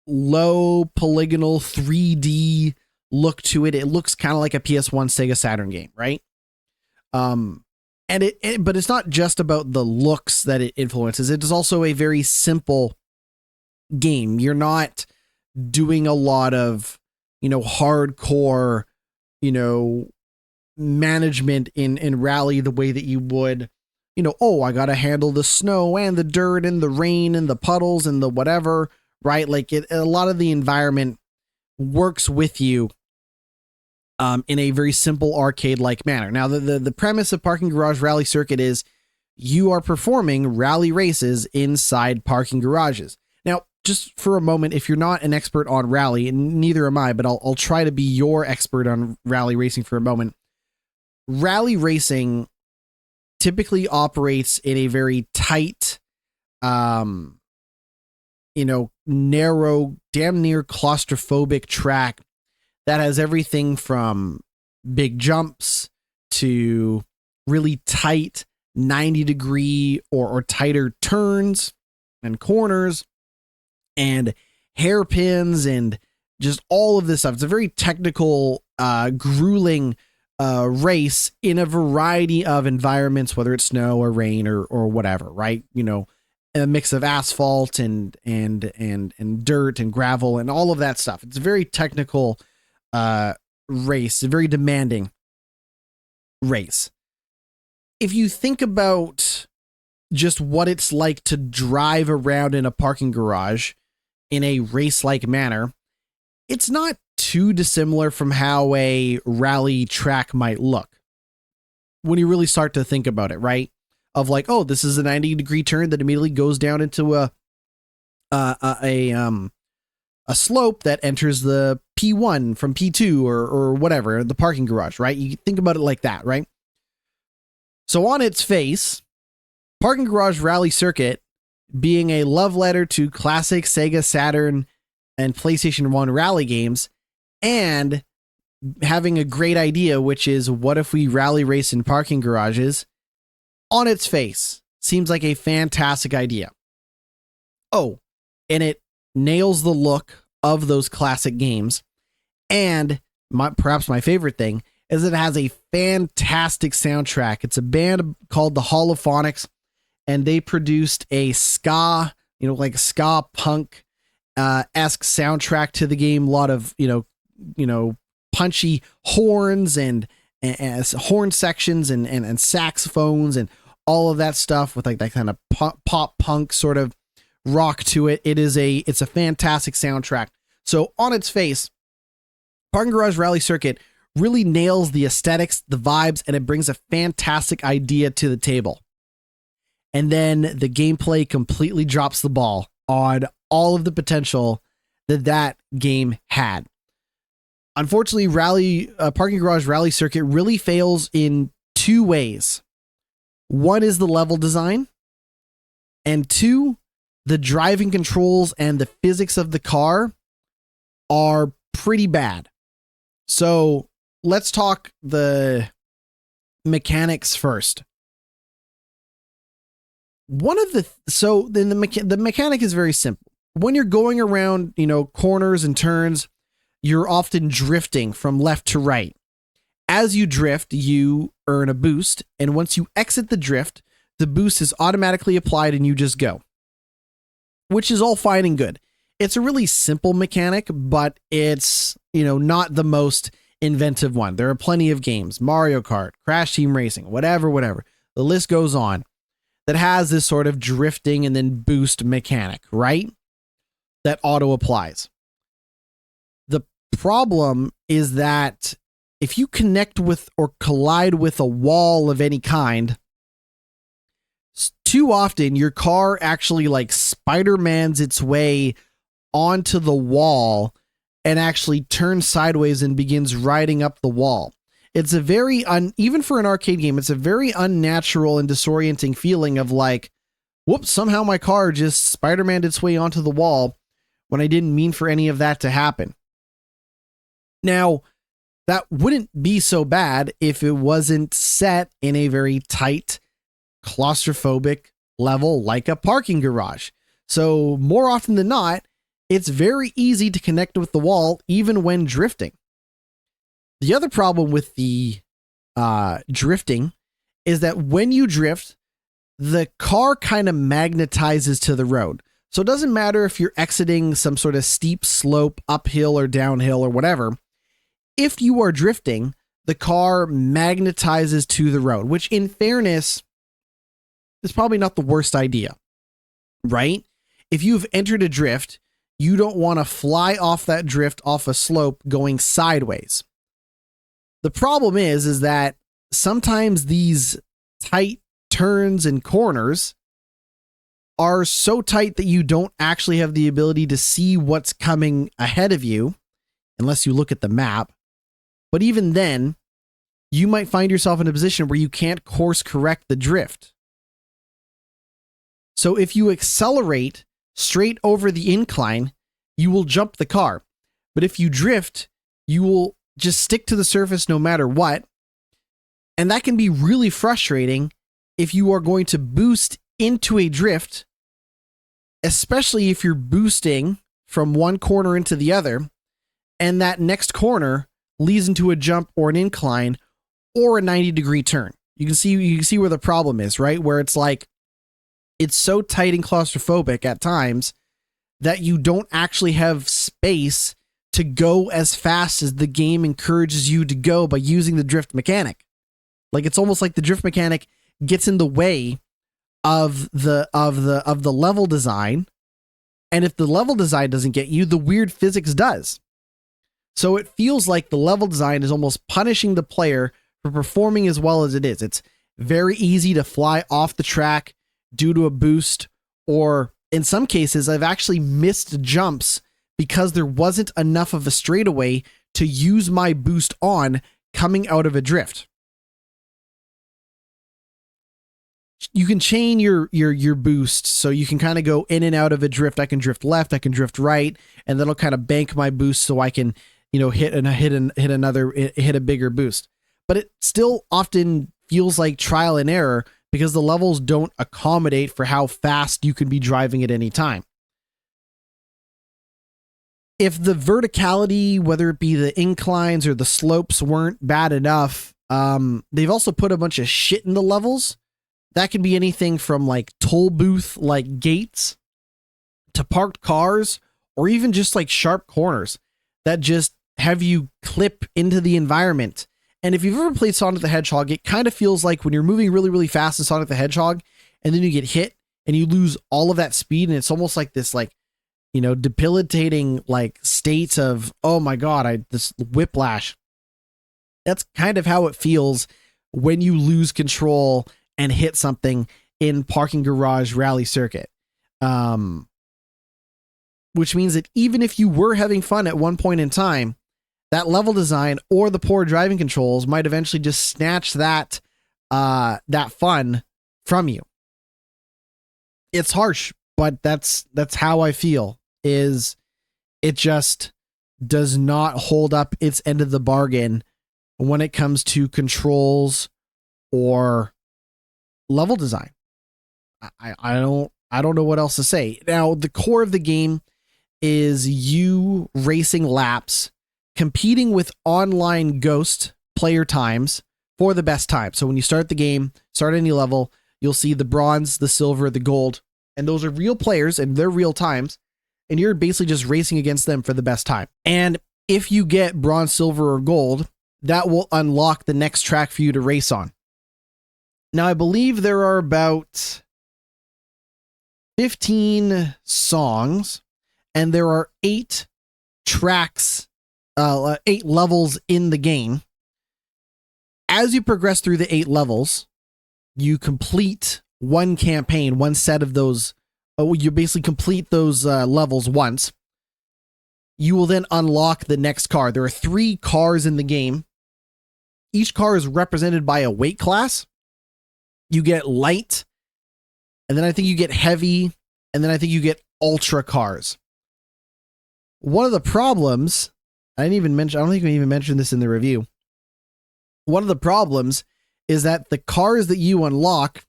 low polygonal 3D look to it. It looks kind of like a PS1 Sega Saturn game, right? But it's not just about the looks that it influences. It is also a very simple game. You're not doing a lot of, hardcore, management in rally the way that you would, I got to handle the snow and the dirt and the rain and the puddles and the whatever, right? Like a lot of the environment works with you in a very simple arcade-like manner. Now, the premise of Parking Garage Rally Circuit is you are performing rally races inside parking garages. Now, just for a moment, if you're not an expert on rally, and neither am I, but I'll try to be your expert on rally racing for a moment. Rally racing typically operates in a very tight, narrow, damn near claustrophobic track that has everything from big jumps to really tight 90-degree or tighter turns and corners and hairpins and just all of this stuff. It's a very technical, grueling race in a variety of environments, whether it's snow or rain or whatever, right? A mix of asphalt and dirt and gravel and all of that stuff. It's a very technical race, a very demanding race. If you think about just what it's like to drive around in a parking garage in a race-like manner, it's not too dissimilar from how a rally track might look when you really start to think about it, right? of like, oh, this is a 90-degree turn that immediately goes down into a slope that enters the P1 from P2 or whatever, the parking garage, right? You think about it like that, right? So on its face, Parking Garage Rally Circuit, being a love letter to classic Sega Saturn and PlayStation 1 rally games, and having a great idea, which is what if we rally race in parking garages, on its face, seems like a fantastic idea. Oh, and it nails the look of those classic games. And perhaps my favorite thing is it has a fantastic soundtrack. It's a band called the Holophonics, and they produced a ska, like ska punk esque soundtrack to the game. A lot of, punchy horns and horn sections and saxophones and all of that stuff with like that kind of pop punk sort of rock to it. It's a fantastic soundtrack. So on its face, Parking Garage Rally Circuit really nails the aesthetics, the vibes, and it brings a fantastic idea to the table. And then the gameplay completely drops the ball on all of the potential that game had. Unfortunately, Parking Garage Rally Circuit really fails in two ways. One is the level design, and two, the driving controls and the physics of the car are pretty bad. So let's talk the mechanics first. The mechanic is very simple. When you're going around, corners and turns, you're often drifting from left to right. As you drift, you earn a boost, and once you exit the drift, the boost is automatically applied and you just go, which is all fine and good. It's a really simple mechanic, but it's, not the most inventive one. There are plenty of games, Mario Kart, Crash Team Racing, whatever. The list goes on, that has this sort of drifting and then boost mechanic, right? That auto applies. The problem is that if you connect with or collide with a wall of any kind, too often your car actually like Spider-Man's its way onto the wall and actually turns sideways and begins riding up the wall. It's a very, even for an arcade game, it's a very unnatural and disorienting feeling of like, whoops, somehow my car just Spider-Man'd its way onto the wall when I didn't mean for any of that to happen. Now, that wouldn't be so bad if it wasn't set in a very tight, claustrophobic level like a parking garage. So more often than not, it's very easy to connect with the wall even when drifting. The other problem with the drifting is that when you drift, the car kind of magnetizes to the road. So it doesn't matter if you're exiting some sort of steep slope, uphill or downhill or whatever. If you are drifting, the car magnetizes to the road, which in fairness is probably not the worst idea, right? If you've entered a drift, you don't want to fly off that drift off a slope going sideways. The problem is that sometimes these tight turns and corners are so tight that you don't actually have the ability to see what's coming ahead of you unless you look at the map. But even then, you might find yourself in a position where you can't course correct the drift. So if you accelerate straight over the incline, you will jump the car. But if you drift, you will just stick to the surface no matter what. And that can be really frustrating if you are going to boost into a drift, especially if you're boosting from one corner into the other, and that next corner leads into a jump or an incline or a 90-degree turn. You can see where the problem is, right? Where it's like, it's so tight and claustrophobic at times that you don't actually have space to go as fast as the game encourages you to go by using the drift mechanic. Like it's almost like the drift mechanic gets in the way of the level design, and if the level design doesn't get you, the weird physics does. So it feels like the level design is almost punishing the player for performing as well as it is. It's very easy to fly off the track due to a boost, or in some cases, I've actually missed jumps because there wasn't enough of a straightaway to use my boost on coming out of a drift. You can chain your boost, so you can kind of go in and out of a drift. I can drift left, I can drift right, and that'll kind of bank my boost so I can, hit a bigger boost. But it still often feels like trial and error because the levels don't accommodate for how fast you can be driving at any time. If the verticality, whether it be the inclines or the slopes, weren't bad enough, they've also put a bunch of shit in the levels. That can be anything from like toll booth, like gates, to parked cars, or even just like sharp corners that just have you clip into the environment. And if you've ever played Sonic the Hedgehog, it kind of feels like when you're moving really, really fast in Sonic the Hedgehog, and then you get hit and you lose all of that speed, and it's almost like this debilitating like state of, oh my God, this whiplash. That's kind of how it feels when you lose control and hit something in Parking Garage Rally Circuit. Which means that even if you were having fun at one point in time, that level design or the poor driving controls might eventually just snatch that fun from you. It's harsh, but that's how I feel. Is it just does not hold up its end of the bargain when it comes to controls or level design. I don't know what else to say. Now, the core of the game is you racing laps, competing with online ghost player times for the best time. So when you start the game, start any level, you'll see the bronze, the silver, the gold, and those are real players and they're real times. And you're basically just racing against them for the best time. And if you get bronze, silver, or gold, that will unlock the next track for you to race on. Now, I believe there are about 15 songs, and there are 8 tracks, 8 levels in the game. As you progress through the 8 levels, you complete one campaign, one set of those. You basically complete those levels once. You will then unlock the next car. There are 3 cars in the game. Each car is represented by a weight class. You get light, and then I think you get heavy, and then I think you get ultra cars. One of the problems, I don't think we even mentioned this in the review. One of the problems is that the cars that you unlock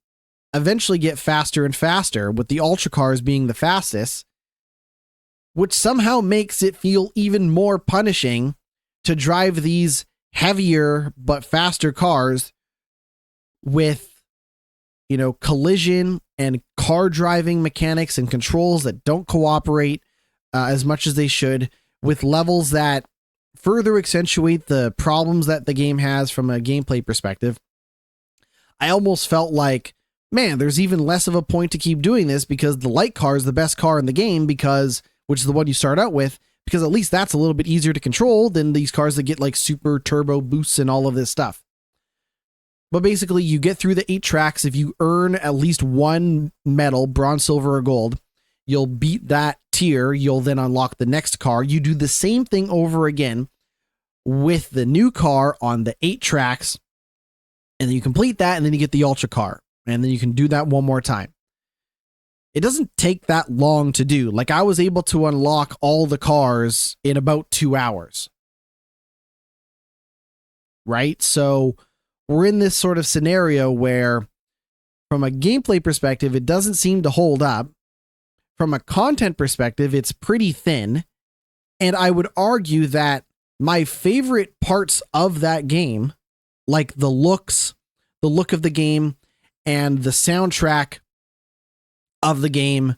eventually get faster and faster, with the ultra cars being the fastest, which somehow makes it feel even more punishing to drive these heavier but faster cars with, collision and car driving mechanics and controls that don't cooperate as much as they should, with levels that further accentuate the problems that the game has from a gameplay perspective. I almost felt like, man, there's even less of a point to keep doing this because the light car is the best car in the game, which is the one you start out with, because at least that's a little bit easier to control than these cars that get like super turbo boosts and all of this stuff. But basically, you get through the 8 tracks. If you earn at least one medal, bronze, silver, or gold, you'll beat that tier. You'll then unlock the next car. You do the same thing over again with the new car on the 8 tracks, and then you complete that, and then you get the ultra car. And then you can do that one more time. It doesn't take that long to do. Like, I was able to unlock all the cars in about 2 hours. Right? So we're in this sort of scenario where, from a gameplay perspective, it doesn't seem to hold up. From a content perspective, it's pretty thin. And I would argue that my favorite parts of that game, like the look of the game, and the soundtrack of the game,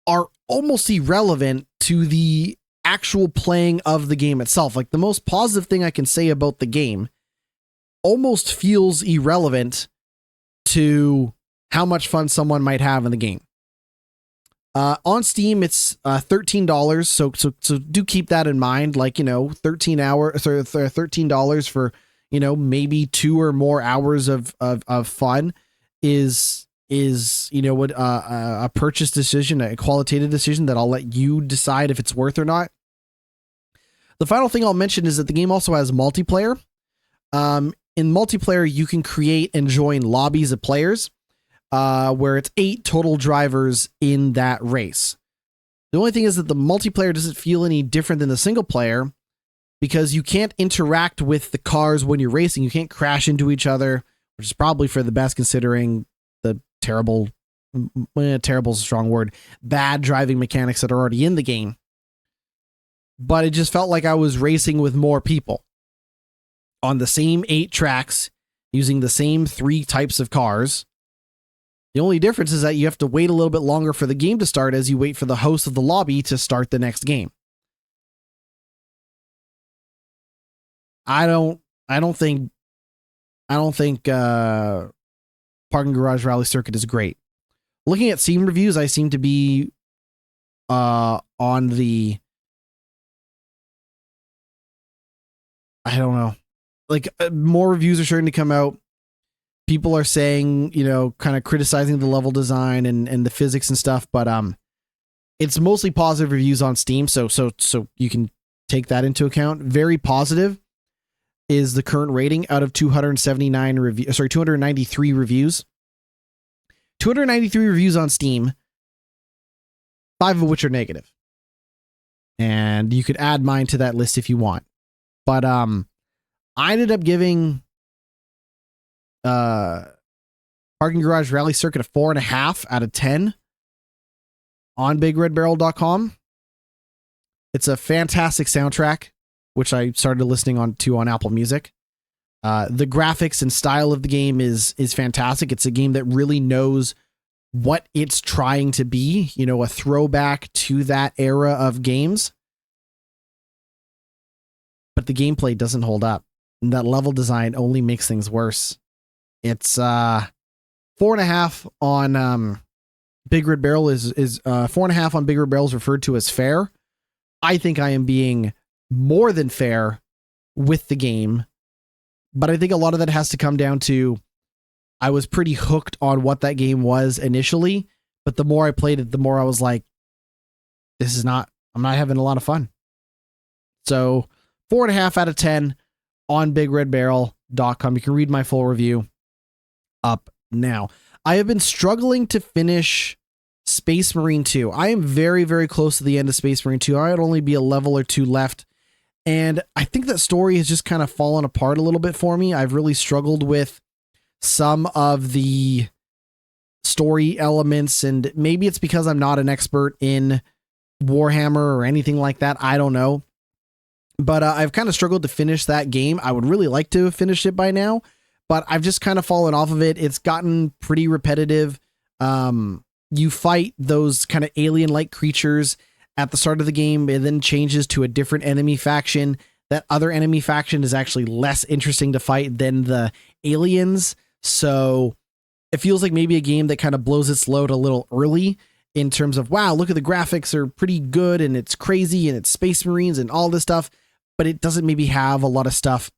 are almost irrelevant to the actual playing of the game itself. Like, the most positive thing I can say about the game almost feels irrelevant to how much fun someone might have in the game. On Steam, it's $13. So do keep that in mind. Like, $13 for, maybe 2 or more hours of fun is what a purchase decision, a qualitative decision that I'll let you decide if it's worth or not. The final thing I'll mention is that the game also has multiplayer. In multiplayer, you can create and join lobbies of players, where it's 8 total drivers in that race. The only thing is that the multiplayer doesn't feel any different than the single player because you can't interact with the cars when you're racing. You can't crash into each other, which is probably for the best considering the terrible is a strong word, bad driving mechanics that are already in the game. But it just felt like I was racing with more people on the same 8 tracks using the same 3 types of cars. The only difference is that you have to wait a little bit longer for the game to start as you wait for the host of the lobby to start the next game. I don't think Parking Garage Rally Circuit is great. Looking at Steam reviews, I seem to be on the, I don't know, like more reviews are starting to come out. People are saying, kind of criticizing the level design and the physics and stuff, but it's mostly positive reviews on Steam, so you can take that into account. Very positive is the current rating out of 293 reviews. 293 reviews on Steam, 5 of which are negative. And you could add mine to that list if you want. But I ended up giving Parking Garage Rally Circuit a 4.5 out of 10 on BigRedBarrel.com. It's a fantastic soundtrack, which I started listening to on Apple Music. The graphics and style of the game is fantastic. It's a game that really knows what it's trying to be, a throwback to that era of games. But the gameplay doesn't hold up. And that level design only makes things worse. It's 4.5 on Big Red Barrel is 4.5 on Big Red Barrel is referred to as fair. I think I am being more than fair with the game, but I think a lot of that has to come down to I was pretty hooked on what that game was initially, but the more I played it, the more I was like, I'm not having a lot of fun. So 4.5 out of 10 on BigRedBarrel.com. You can read my full review up now. I have been struggling to finish Space Marine 2. I am very, very close to the end of Space Marine 2. I would only be a level or 2 left. And I think that story has just kind of fallen apart a little bit for me. I've really struggled with some of the story elements, and maybe it's because I'm not an expert in Warhammer or anything like that. I don't know. But I've kind of struggled to finish that game. I would really like to finish it by now, but I've just kind of fallen off of it. It's gotten pretty repetitive. You fight those kind of alien-like creatures at the start of the game, and then changes to a different enemy faction. That other enemy faction is actually less interesting to fight than the aliens. So it feels like maybe a game that kind of blows its load a little early in terms of, wow, look at the graphics are pretty good and it's crazy and it's Space Marines and all this stuff, but it doesn't maybe have a lot of stuff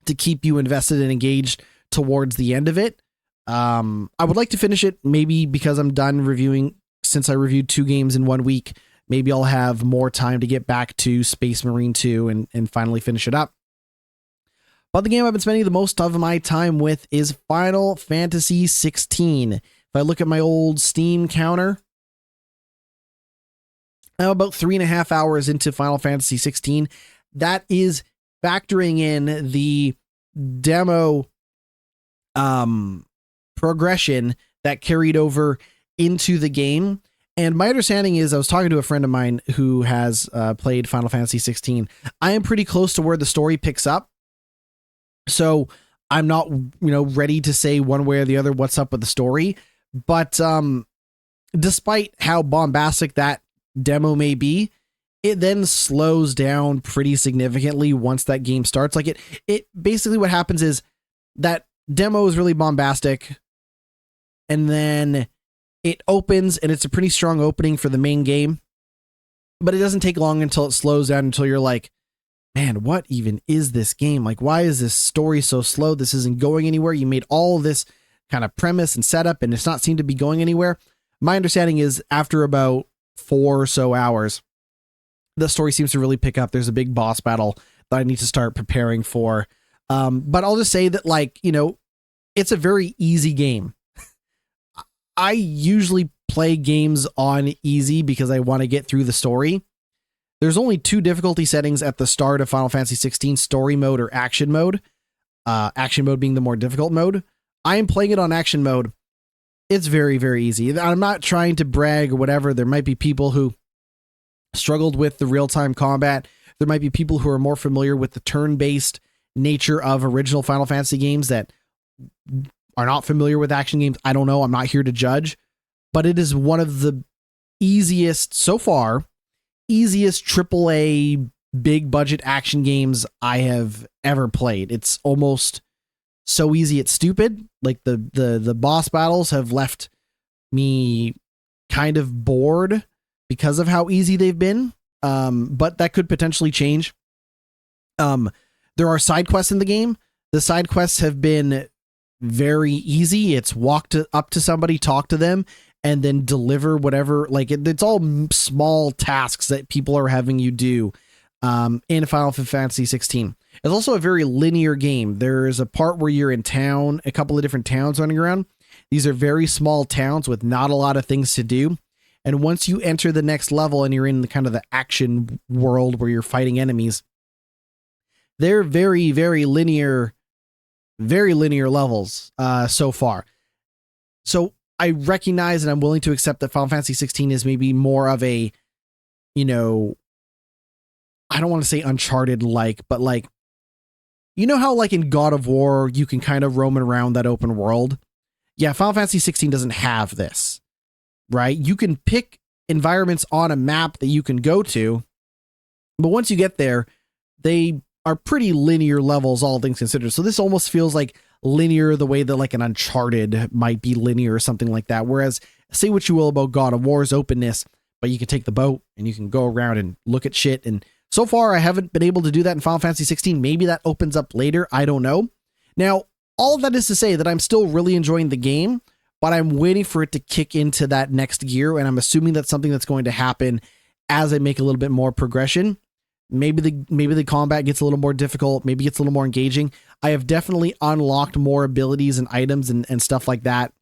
to keep you invested and engaged towards the end of it. I would like to finish it, maybe because I'm done reviewing, since I reviewed 2 games in 1 week. Maybe I'll have more time to get back to Space Marine 2 and finally finish it up. But the game I've been spending the most of my time with is Final Fantasy 16. If I look at my old Steam counter, I'm about 3.5 hours into Final Fantasy 16. That is factoring in the demo progression that carried over into the game. And my understanding is, I was talking to a friend of mine who has played Final Fantasy 16. I am pretty close to where the story picks up. So I'm not, ready to say one way or the other what's up with the story. But despite how bombastic that demo may be, it then slows down pretty significantly once that game starts. Like it basically what happens is that demo is really bombastic, and then it opens, and it's a pretty strong opening for the main game, but it doesn't take long until it slows down until you're like, man, what even is this game? Like, why is this story so slow? This isn't going anywhere. You made all of this kind of premise and setup, and it's not seem to be going anywhere. My understanding is after about 4 or so hours, the story seems to really pick up. There's a big boss battle that I need to start preparing for. But I'll just say that, like, you know, it's a very easy game. I usually play games on easy because I want to get through the story. There's only 2 difficulty settings at the start of Final Fantasy 16, story mode or action mode. Action mode being the more difficult mode. I am playing it on action mode. It's very, very easy. I'm not trying to brag or whatever. There might be people who struggled with the real-time combat. There might be people who are more familiar with the turn-based nature of original Final Fantasy games that are not familiar with action games. I don't know. I'm not here to judge. But it is one of the easiest, so far, easiest AAA big budget action games I have ever played. It's almost so easy it's stupid. Like the boss battles have left me kind of bored because of how easy they've been. But that could potentially change. There are side quests in the game. The side quests have been very easy. It's up to somebody, talk to them, and then deliver whatever. Like it's all small tasks that people are having you do in Final Fantasy 16. It's also a very linear game. There's a part where you're in town, a couple of different towns running around. These are very small towns with not a lot of things to do. And once you enter the next level and you're in the kind of the action world where you're fighting enemies, they're very, very linear levels so far. So I recognize and I'm willing to accept that Final Fantasy 16 is maybe more of a, you know, I don't want to say Uncharted like, but like, you know how like in God of War, you can kind of roam around that open world? Yeah, Final Fantasy 16 doesn't have this, right? You can pick environments on a map that you can go to, but once you get there, they are pretty linear levels, all things considered. So this almost feels like linear the way that like an Uncharted might be linear or something like that. Whereas say what you will about God of War's openness, but you can take the boat and you can go around and look at shit. And so far I haven't been able to do that in Final Fantasy 16. Maybe that opens up later. I don't know. Now, all of that is to say that I'm still really enjoying the game, but I'm waiting for it to kick into that next gear. And I'm assuming that's something that's going to happen as I make a little bit more progression. Maybe the combat gets a little more difficult, maybe gets a little more engaging. I have definitely unlocked more abilities and items and stuff like that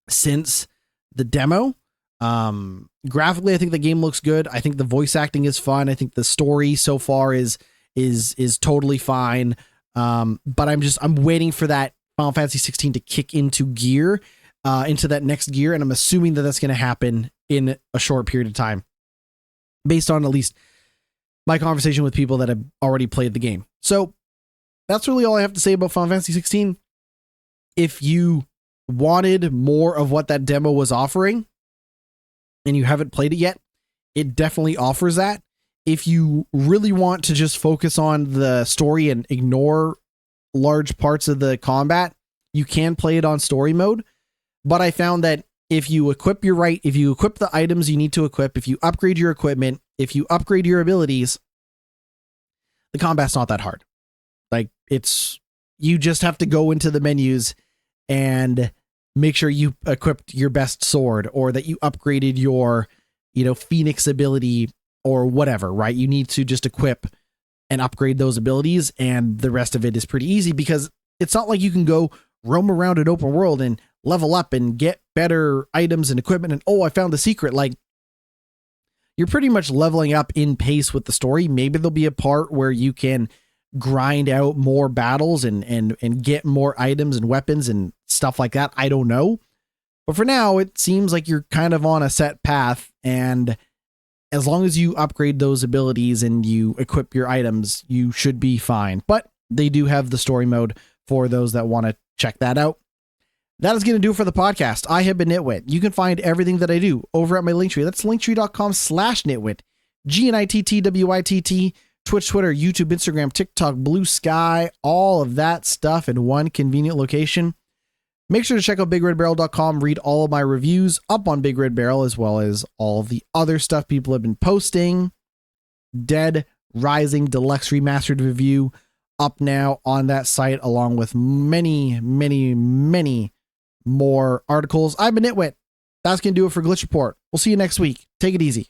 since the demo. Graphically, I think the game looks good. I think the voice acting is fun. I think the story so far is totally fine. But I'm waiting for that Final Fantasy 16 to kick into gear, into that next gear. And I'm assuming that that's going to happen in a short period of time based on at least my conversation with people that have already played the game. So that's really all I have to say about Final Fantasy 16. If you wanted more of what that demo was offering and you haven't played it yet, it definitely offers that. If you really want to just focus on the story and ignore large parts of the combat, you can play it on story mode. But I found that if you equip the items you need to equip, if you upgrade your equipment, if you upgrade your abilities, the combat's not that hard. Like you just have to go into the menus and make sure you equipped your best sword or that you upgraded your, Phoenix ability or whatever, right? You need to just equip and upgrade those abilities, and the rest of it is pretty easy because it's not like you can go roam around an open world and level up and get better items and equipment and, oh, I found the secret. Like, you're pretty much leveling up in pace with the story. Maybe there'll be a part where you can grind out more battles and get more items and weapons and stuff like that. I don't know. But for now, it seems like you're kind of on a set path, and as long as you upgrade those abilities and you equip your items, you should be fine. But they do have the story mode for those that want to check that out. That is going to do it for the podcast. I have been GnittWitt. You can find everything that I do over at my Linktree. That's linktree.com/GnittWitt. GnittWitt. Twitch, Twitter, YouTube, Instagram, TikTok, Blue Sky, all of that stuff in one convenient location. Make sure to check out BigRedBarrel.com. Read all of my reviews up on Big Red Barrel, as well as all of the other stuff people have been posting. Dead Rising Deluxe Remastered review up now on that site, along with many, many, many more articles. I've been GnittWitt. That's going to do it for Glitch Report. We'll see you next week. Take it easy.